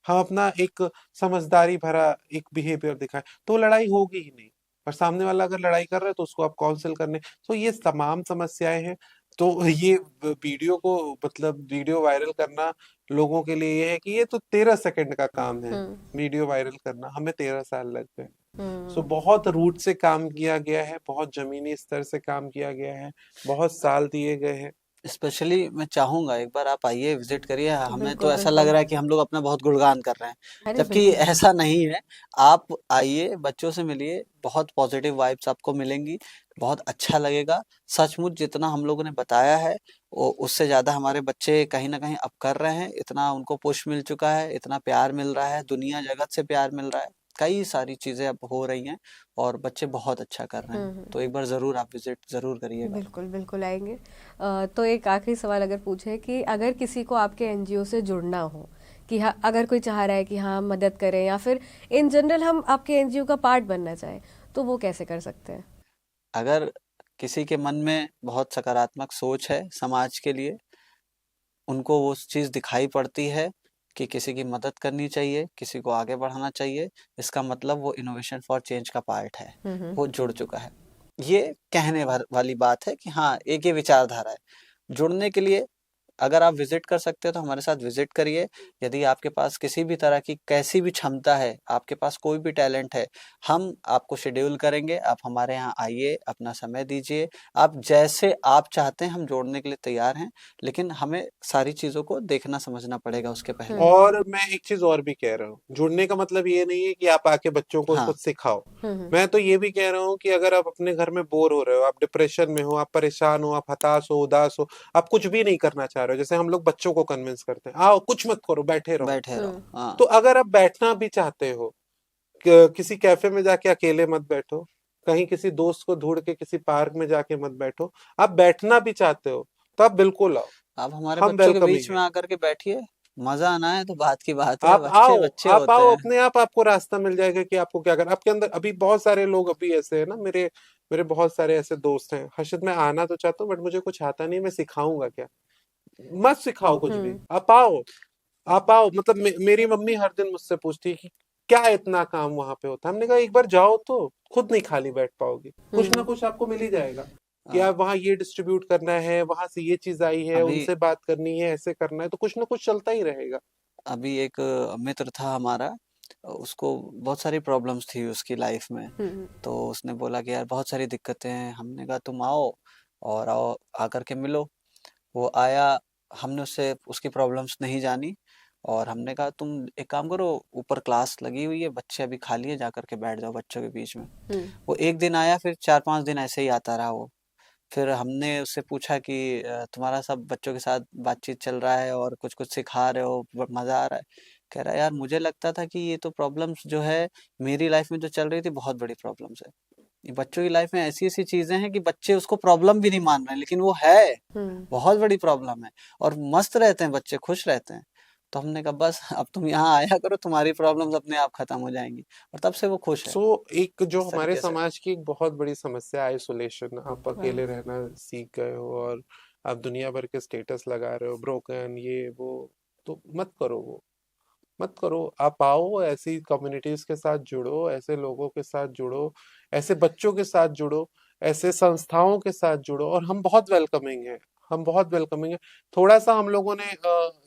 Speaker 1: हम अपना एक समझदारी भरा एक बिहेवियर दिखाएं, तो लड़ाई होगी ही नहीं। और सामने वाला अगर लड़ाई कर रहा है तो उसको आप काउंसिल करने। तो ये तमाम समस्याएं हैं। तो ये वीडियो को मतलब वीडियो वायरल करना लोगों के लिए ये है कि ये तो 13 सेकंड का काम है, वीडियो वायरल करना, हमें 13 साल लग गए। सो बहुत रूट से काम किया गया है, बहुत जमीनी स्तर से काम किया गया है, बहुत साल दिए गए हैं।
Speaker 2: स्पेशली मैं चाहूंगा एक बार आप आइए, विजिट करिए। हमें तो
Speaker 3: बिल्कुल
Speaker 2: ऐसा लग
Speaker 3: बिल्कुल।
Speaker 2: रहा है कि हम लोग अपना बहुत गुणगान कर रहे हैं,
Speaker 3: अरे
Speaker 2: जबकि
Speaker 3: बिल्कुल।
Speaker 2: ऐसा नहीं है। आप आइए, बच्चों से मिलिए, बहुत पॉजिटिव वाइब्स आपको मिलेंगी, बहुत अच्छा लगेगा। सचमुच जितना हम लोगों ने बताया है उससे ज्यादा हमारे बच्चे कहीं ना कहीं अब कर रहे हैं। इतना उनको पुश मिल चुका है, इतना प्यार मिल रहा है, दुनिया जगत से प्यार मिल रहा है, कई सारी चीजें अब हो रही हैं और बच्चे बहुत अच्छा कर रहे हैं। तो एक बार जरूर आप विजिट जरूर करिएगा।
Speaker 3: बिल्कुल बिल्कुल आएंगे। तो एक आखिरी सवाल अगर पूछे कि अगर किसी को आपके एनजीओ से जुड़ना हो, कि हाँ अगर कोई चाह रहा है कि हाँ हम मदद करें, या फिर इन जनरल हम आपके एनजीओ का पार्ट बनना चाहें, तो वो कैसे कर सकते हैं?
Speaker 2: अगर किसी के मन में बहुत सकारात्मक सोच है समाज के लिए, उनको वो चीज़ दिखाई पड़ती है कि किसी की मदद करनी चाहिए, किसी को आगे बढ़ाना चाहिए, इसका मतलब वो इनोवेशन फॉर चेंज का पार्ट है, वो जुड़ चुका है। ये कहने वाली बात है कि हाँ, एक ये विचारधारा है। जुड़ने के लिए अगर आप विजिट कर सकते हो तो हमारे साथ विजिट करिए। यदि आपके पास किसी भी तरह की कैसी भी क्षमता है, आपके पास कोई भी टैलेंट है, हम आपको शेड्यूल करेंगे। आप हमारे यहाँ आइए, अपना समय दीजिए, आप जैसे आप चाहते हैं हम जोड़ने के लिए तैयार हैं। लेकिन हमें सारी चीज़ों को देखना समझना पड़ेगा उसके पहले।
Speaker 1: और मैं एक चीज और भी कह रहा हूँ, जुड़ने का मतलब ये नहीं है कि आप आके बच्चों को
Speaker 2: हाँ,
Speaker 1: कुछ सिखाओ। मैं तो ये भी कह रहा हूँ कि अगर आप अपने घर में बोर हो रहे हो, आप डिप्रेशन में हो, आप परेशान हो, आप हताश हो, उदास हो, आप कुछ भी नहीं करना चाह रहे हो, जैसे हम लोग बच्चों को कन्विंस करते हैं, आओ कुछ मत करो, बैठे रहो।
Speaker 2: बैठे रहो। हाँ,
Speaker 1: तो अगर आप बैठना भी चाहते हो, किसी कैफे में जाके अकेले मत बैठो, कहीं किसी दोस्त को ढूंढ के किसी पार्क में जाके मत बैठो, आप बैठना भी चाहते हो तो आप बिल्कुल आओ,
Speaker 2: आप हमारे
Speaker 1: हम
Speaker 2: बच्चों के बीच
Speaker 1: वेलकमिंग
Speaker 2: में
Speaker 1: है।
Speaker 2: आकर के बैठिए। मजा आना है तो बात की बात है, बच्चे बच्चे
Speaker 1: आप
Speaker 2: होते
Speaker 1: आओ,
Speaker 2: हैं।
Speaker 1: अपने आप आपको रास्ता मिल जाएगा कि आपको क्या करना। आपके अंदर अभी बहुत सारे लोग अभी ऐसे हैं ना, मेरे मेरे बहुत सारे ऐसे दोस्त हैं, हर्षद मैं आना तो चाहता हूँ बट मुझे कुछ आता नहीं, मैं सिखाऊंगा क्या? मत सिखाओ कुछ भी, आप आओ। आप आओ, मतलब मेरी मम्मी हर दिन मुझसे पूछती है कि क्या इतना काम वहां पे होता है। हमने कहा एक बार जाओ तो, खुद नहीं खाली बैठ पाओगे, कुछ ना कुछ आपको मिल ही जाएगा कि
Speaker 2: आ,
Speaker 1: आप वहां ये डिस्ट्रीब्यूट करना है, वहां से ये चीज आई है,
Speaker 2: अभी
Speaker 1: उनसे बात करनी है, ऐसे करना है, तो कुछ ना कुछ चलता ही रहेगा।
Speaker 2: अभी एक मित्र था हमारा, उसको बहुत सारी प्रॉब्लम्स थी उसकी लाइफ में। तो उसने बोला कि यार बहुत सारी दिक्कतें हैं। हमने कहा तुम आओ, और आओ आकर के मिलो। वो आया, हमने उससे उसकी प्रॉब्लम्स नहीं जानी, और हमने कहा तुम एक काम करो, ऊपर क्लास लगी हुई है, बच्चे अभी खाली है, जा करके बैठ जाओ बच्चों के बीच में। वो एक दिन आया, फिर 4-5 दिन ऐसे ही आता रहा वो। फिर हमने उससे पूछा कि तुम्हारा सब बच्चों के साथ बातचीत चल रहा है और कुछ कुछ सिखा रहे हो, मजा आ रहा है? कह रहा है यार मुझे लगता था कि ये तो प्रॉब्लम्स जो है मेरी लाइफ में जो चल रही थी बहुत बड़ी प्रॉब्लम्स है। ये बच्चों की लाइफ में ऐसी ऐसी चीजें हैं कि बच्चे उसको प्रॉब्लम भी नहीं मान रहे, लेकिन वो है बहुत बड़ी प्रॉब्लम है, और मस्त रहते हैं बच्चे, खुश रहते हैं। तो हमने कहा बस अब तुम यहाँ आया करो, तुम्हारी प्रॉब्लम्स अपने आप खत्म हो जाएंगी, और तब से वो खुश है
Speaker 1: सो एक जो
Speaker 2: इस
Speaker 1: हमारे
Speaker 2: तरीके से।
Speaker 1: समाज की एक बहुत बड़ी समस्या है आइसोलेशन। आप
Speaker 3: हाँ।
Speaker 1: अकेले रहना सीख गए हो और आप दुनिया भर के स्टेटस लगा रहे हो, ब्रोकन ये वो। तो मत करो वो, मत करो। आप आओ, ऐसी कम्युनिटीज के साथ जुड़ो, ऐसे लोगों के साथ जुड़ो, ऐसे बच्चों के साथ जुड़ो, ऐसे संस्थाओं के साथ जुड़ो, और हम बहुत वेलकमिंग हैं। हम बहुत वेलकमिंग है। थोड़ा सा हम लोगों ने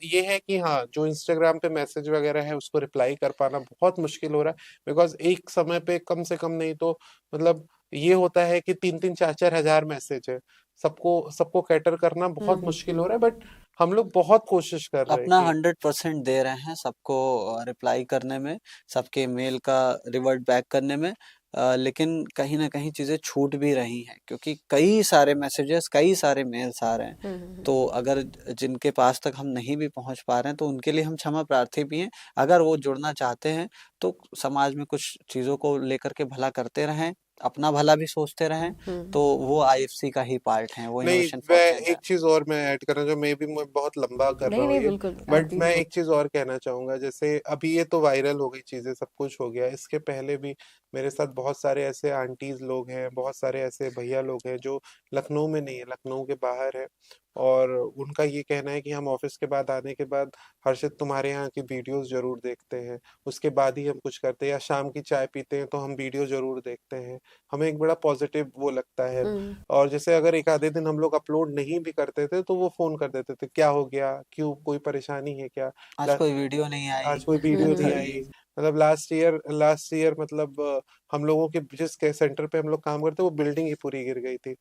Speaker 1: ये है कि हाँ, जो इंस्टाग्राम पे मैसेज वगैरह है उसको रिप्लाई कर पाना बहुत मुश्किल हो रहा है, बिकॉज एक समय पे कम से कम नहीं तो मतलब ये होता है कि 3-3 4-4 हजार मैसेज है। सबको सबको कैटर करना बहुत मुश्किल हो रहा है, बट हम लोग बहुत कोशिश कर रहे हैं
Speaker 2: अपना
Speaker 1: कि
Speaker 2: 100% दे रहे हैं सबको, रिप्लाई करने में, सबके मेल का रिवर्ट बैक करने में। लेकिन कहीं ना कहीं चीज़ें छूट भी रही हैं, क्योंकि कई सारे मैसेजेस, कई सारे मेल्स आ रहे हैं। तो अगर जिनके पास तक हम नहीं भी पहुंच पा रहे हैं, तो उनके लिए हम क्षमा प्रार्थी भी हैं। अगर वो जुड़ना चाहते हैं तो समाज में कुछ चीज़ों को लेकर के भला करते रहें, अपना भला भी सोचते रहें, तो वो आईएफसी का ही पार्ट हैं, वो
Speaker 1: नहीं।
Speaker 2: इनोवेशन
Speaker 1: मैं
Speaker 2: फॉर चेंज है।
Speaker 1: एक चीज और मैं ऐड करना चाहूँ, मे भी मैं बहुत लंबा कर रहा
Speaker 3: नहीं
Speaker 1: हूँ
Speaker 3: नहीं,
Speaker 1: ये,
Speaker 3: बिल्कुल आप
Speaker 1: बट मैं
Speaker 3: दीजिए।
Speaker 1: एक चीज और कहना चाहूंगा। जैसे अभी ये तो वायरल हो गई चीजें, सब कुछ हो गया, इसके पहले भी मेरे साथ बहुत सारे ऐसे आंटीज लोग हैं, बहुत सारे ऐसे भैया लोग हैं जो लखनऊ में नहीं है, लखनऊ के बाहर है, और उनका ये कहना है कि हम ऑफिस के बाद आने के बाद हर्षित तुम्हारे यहाँ की वीडियोस जरूर देखते हैं, उसके बाद ही हम कुछ करते हैं, या शाम की चाय पीते हैं तो हम वीडियो जरूर देखते हैं। हमें एक बड़ा पॉजिटिव वो लगता है। और जैसे अगर एक आधे दिन हम लोग अपलोड नहीं भी करते थे तो वो फोन कर देते थे, क्या हो गया, क्यों, कोई परेशानी है क्या,
Speaker 2: आज कोई वीडियो नहीं आई।
Speaker 1: आज कोई वीडियो नहीं आई। मतलब लास्ट ईयर मतलब हम लोगों के जिस सेंटर पे हम लोग काम करते वो बिल्डिंग ही पूरी गिर गई थी।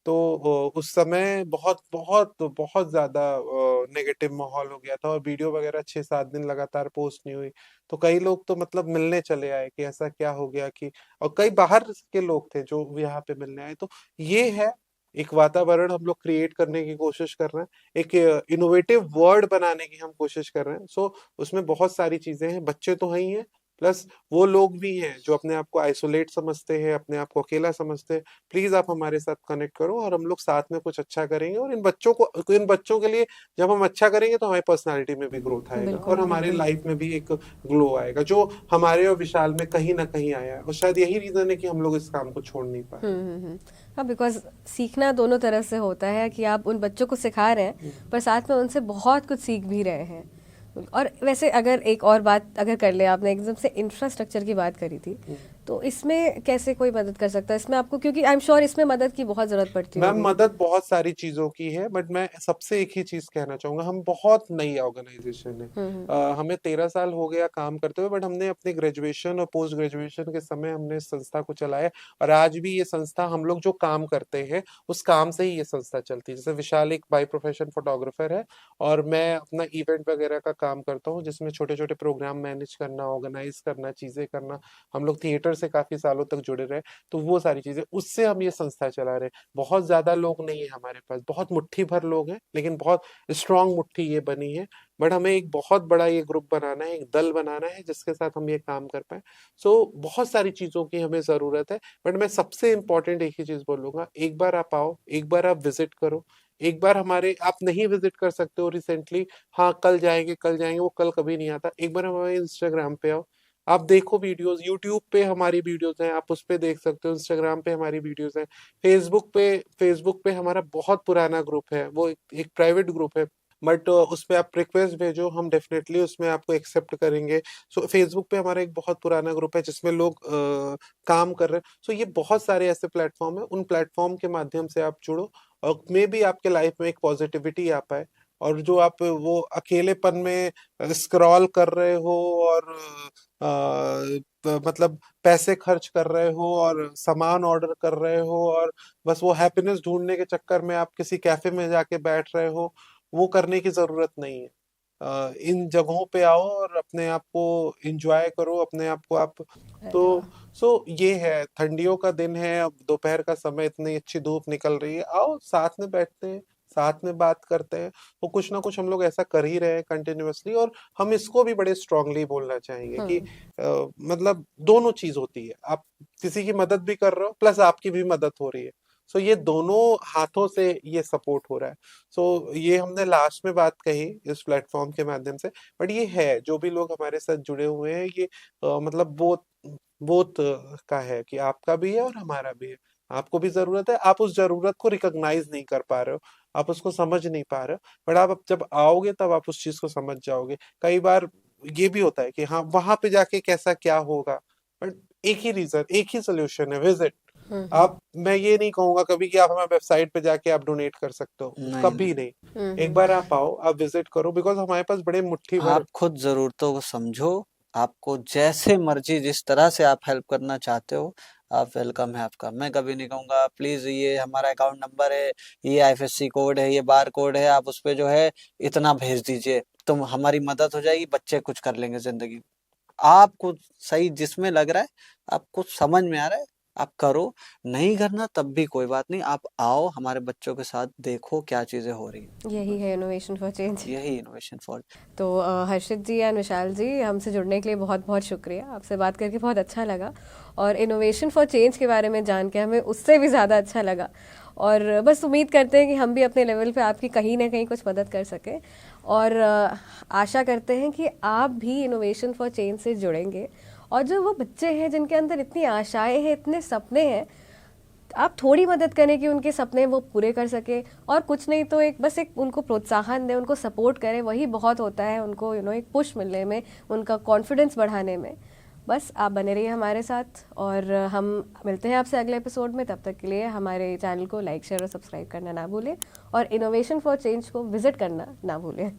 Speaker 1: तो उस समय बहुत बहुत बहुत ज्यादा नेगेटिव माहौल हो गया था, और वीडियो वगैरह 6-7 दिन लगातार पोस्ट नहीं हुई। तो कई लोग तो मतलब मिलने चले आए कि ऐसा क्या हो गया कि, और कई बाहर के लोग थे जो यहाँ पे मिलने आए। तो ये है, एक वातावरण हम लोग क्रिएट करने की कोशिश कर रहे हैं, एक इनोवेटिव वर्ड बनाने की हम कोशिश कर रहे हैं। सो उसमें बहुत सारी चीजें हैं, बच्चे तो हैं ही हैं, प्लस वो लोग भी हैं जो अपने आप को आइसोलेट समझते हैं, अपने आप को अकेला समझते हैं। प्लीज आप हमारे साथ कनेक्ट करो और हम लोग साथ में कुछ अच्छा करेंगे, और इन बच्चों के लिए जब हम अच्छा करेंगे तो हमारी पर्सनालिटी में भी ग्रोथ आएगा, और
Speaker 3: बिल्कुल
Speaker 1: हमारे
Speaker 3: बिल्कुल।
Speaker 1: लाइफ में भी एक ग्लो आएगा जो हमारे और विशाल में कहीं ना कहीं आया है, और शायद यही रीजन है कि हम लोग इस काम को छोड़ नहीं पाए।
Speaker 3: हाँ, बिकॉज सीखना दोनों तरह से होता है कि आप उन बच्चों को सिखा रहे हैं पर साथ में उनसे बहुत कुछ सीख भी रहे हैं। और वैसे अगर एक और बात अगर कर ले, आपने एकदम से इंफ्रास्ट्रक्चर की बात करी थी, तो इसमें कैसे कोई मदद कर सकता है इसमें आपको, क्योंकि आई एम श्योर इसमें मदद की बहुत ज़रूरत पड़ती
Speaker 1: मैम
Speaker 3: होगी।
Speaker 1: मदद बहुत सारी चीजों की है, बट मैं सबसे एक ही चीज कहना चाहूंगा, हम बहुत नई ऑर्गेनाइजेशन है। हमें 13 साल हो गया काम करते हुए, बट हमने अपने ग्रेजुएशन और पोस्ट ग्रेजुएशन के समय हमने इस संस्था को चलाया, और आज भी ये संस्था, हम लोग जो काम करते हैं उस काम से ही ये संस्था चलती है। जैसे विशाल एक बाय प्रोफेशन फोटोग्राफर है, और मैं अपना इवेंट वगैरह का काम करता हूँ, जिसमें छोटे छोटे प्रोग्राम मैनेज करना, ऑर्गेनाइज करना, चीजें करना। हम लोग थिएटर से काफी सालों तक जुड़े रहे, तो वो सारी चीजें, उससे हम ये संस्था चला रहे हैं। बहुत ज्यादा लोग नहीं है हमारे पास, बहुत मुट्ठी भर लोग हैं, लेकिन बहुत स्ट्रांग मुट्ठी ये बनी है। बट हमें एक बहुत बड़ा ये ग्रुप बनाना है, एक दल बनाना है जिसके साथ हम ये काम कर पाए। सो बहुत सारी चीजों की हमें जरूरत है, बट मैं सबसे इम्पोर्टेंट एक ही चीज बोलूंगा, एक बार आप आओ, एक बार आप विजिट करो। एक बार हमारे, आप नहीं विजिट कर सकते हो रिसेंटली, हाँ कल जाएंगे कल जाएंगे, वो कल कभी नहीं आता। एक बार हमारे इंस्टाग्राम पे आओ, आप देखो वीडियोस, यूट्यूब पे हमारी वीडियोस हैं, आप उस पे देख सकते हो, इंस्टाग्राम पे हमारी वीडियोस हैं, फेसबुक पे हमारा बहुत पुराना ग्रुप है, वो एक प्राइवेट ग्रुप है, बट उस पे आप रिक्वेस्ट भेजो, हम डेफिनेटली उसमें आपको एक्सेप्ट करेंगे। सो फेसबुक पे हमारा एक बहुत पुराना ग्रुप है जिसमें लोग काम कर रहे हैं। सो ये बहुत सारे ऐसे प्लेटफॉर्म है, उन प्लेटफॉर्म के माध्यम से आप जुड़ो, और मे बी आपके लाइफ में एक पॉजिटिविटी आ पाए, और जो आप वो अकेलेपन में स्क्रॉल कर रहे हो, और मतलब पैसे खर्च कर रहे हो और सामान ऑर्डर कर रहे हो, और बस वो हैप्पीनेस ढूंढने के चक्कर में आप किसी कैफे में जाके बैठ रहे हो, वो करने की जरूरत नहीं है। इन जगहों पे आओ और अपने आप को एंजॉय करो, अपने आप को आप। तो
Speaker 3: अरे वाह।
Speaker 1: ये है, ठंडियों का दिन है, अब दोपहर का समय, इतनी अच्छी धूप निकल रही है, आओ साथ में बैठते हैं, साथ में बात करते हैं। वो कुछ ना कुछ हम लोग ऐसा कर ही रहे हैं कंटिन्यूअसली, और हम इसको भी बड़े स्ट्रांगली बोलना चाहेंगे कि मतलब दोनों चीज होती है, आप किसी की मदद भी कर रहे हो, प्लस आपकी भी मदद हो रही है। सो ये दोनों हाथों से ये सपोर्ट हो रहा है। सो ये हमने लास्ट में बात कही इस प्लेटफॉर्म के माध्यम से, बट ये है जो भी लोग हमारे साथ जुड़े हुए हैं ये मतलब बोथ बोथ का है कि आपका भी है और हमारा भी है। आपको भी जरूरत है, आप उस जरूरत को रिकॉग्नाइज नहीं कर पा रहे हो, आप उसको समझ नहीं पा रहे हो, बट आप अब जब आओगे तब आप उस चीज को समझ जाओगे। कई बार ये भी होता है कि हाँ वहां पे जाके कैसा क्या होगा, बट एक ही रीजन, एक ही सोल्यूशन है, विजिट। आप, मैं ये नहीं कहूंगा कभी कि आप हमारे वेबसाइट पे जाके आप डोनेट कर सकते हो,
Speaker 2: नहीं
Speaker 1: कभी
Speaker 2: नहीं,
Speaker 1: नहीं। एक बार आप आओ, आप विजिट करो, बिकॉज हमारे पास बड़े मुट्ठी भर।
Speaker 2: आप खुद जरूरतों को समझो, आपको जैसे मर्जी जिस तरह से आप हेल्प करना चाहते हो, आप वेलकम है आपका। मैं कभी नहीं कहूंगा प्लीज ये हमारा अकाउंट नंबर है, ये आईएफएससी कोड है, ये बार कोड है, आप उस पे जो है इतना भेज दीजिए तो हमारी मदद हो जाएगी, बच्चे कुछ कर लेंगे जिंदगी में। आपको सही जिसमें लग रहा है, आपको समझ में आ रहा है, आप करो। नहीं करना तब भी कोई बात नहीं, आप आओ हमारे बच्चों के साथ, देखो क्या चीजें हो रही हैं।
Speaker 3: यही है इनोवेशन फॉर चेंज।
Speaker 2: यही इनोवेशन फॉर।
Speaker 3: तो हर्षित जी एंड विशाल जी, हमसे जुड़ने के लिए बहुत बहुत शुक्रिया। आपसे बात करके बहुत अच्छा लगा और इनोवेशन फॉर चेंज के बारे में जान के हमें उससे भी ज़्यादा अच्छा लगा। और बस उम्मीद करते हैं कि हम भी अपने लेवल पे आपकी कहीं ना कहीं कुछ मदद कर सकें, और आशा करते हैं कि आप भी इनोवेशन फॉर चेंज से जुड़ेंगे। और जो वो बच्चे हैं जिनके अंदर इतनी आशाएं हैं, इतने सपने हैं, आप थोड़ी मदद करें कि उनके सपने वो पूरे कर सके, और कुछ नहीं तो एक बस एक उनको प्रोत्साहन दें, उनको सपोर्ट करें, वही बहुत होता है उनको एक पुश मिलने में, उनका कॉन्फिडेंस बढ़ाने में। बस आप बने रहिए हमारे साथ और हम मिलते हैं आपसे अगले एपिसोड में। तब तक के लिए हमारे चैनल को लाइक शेयर और सब्सक्राइब करना ना भूलें और इनोवेशन फॉर चेंज को विजिट करना ना भूलें।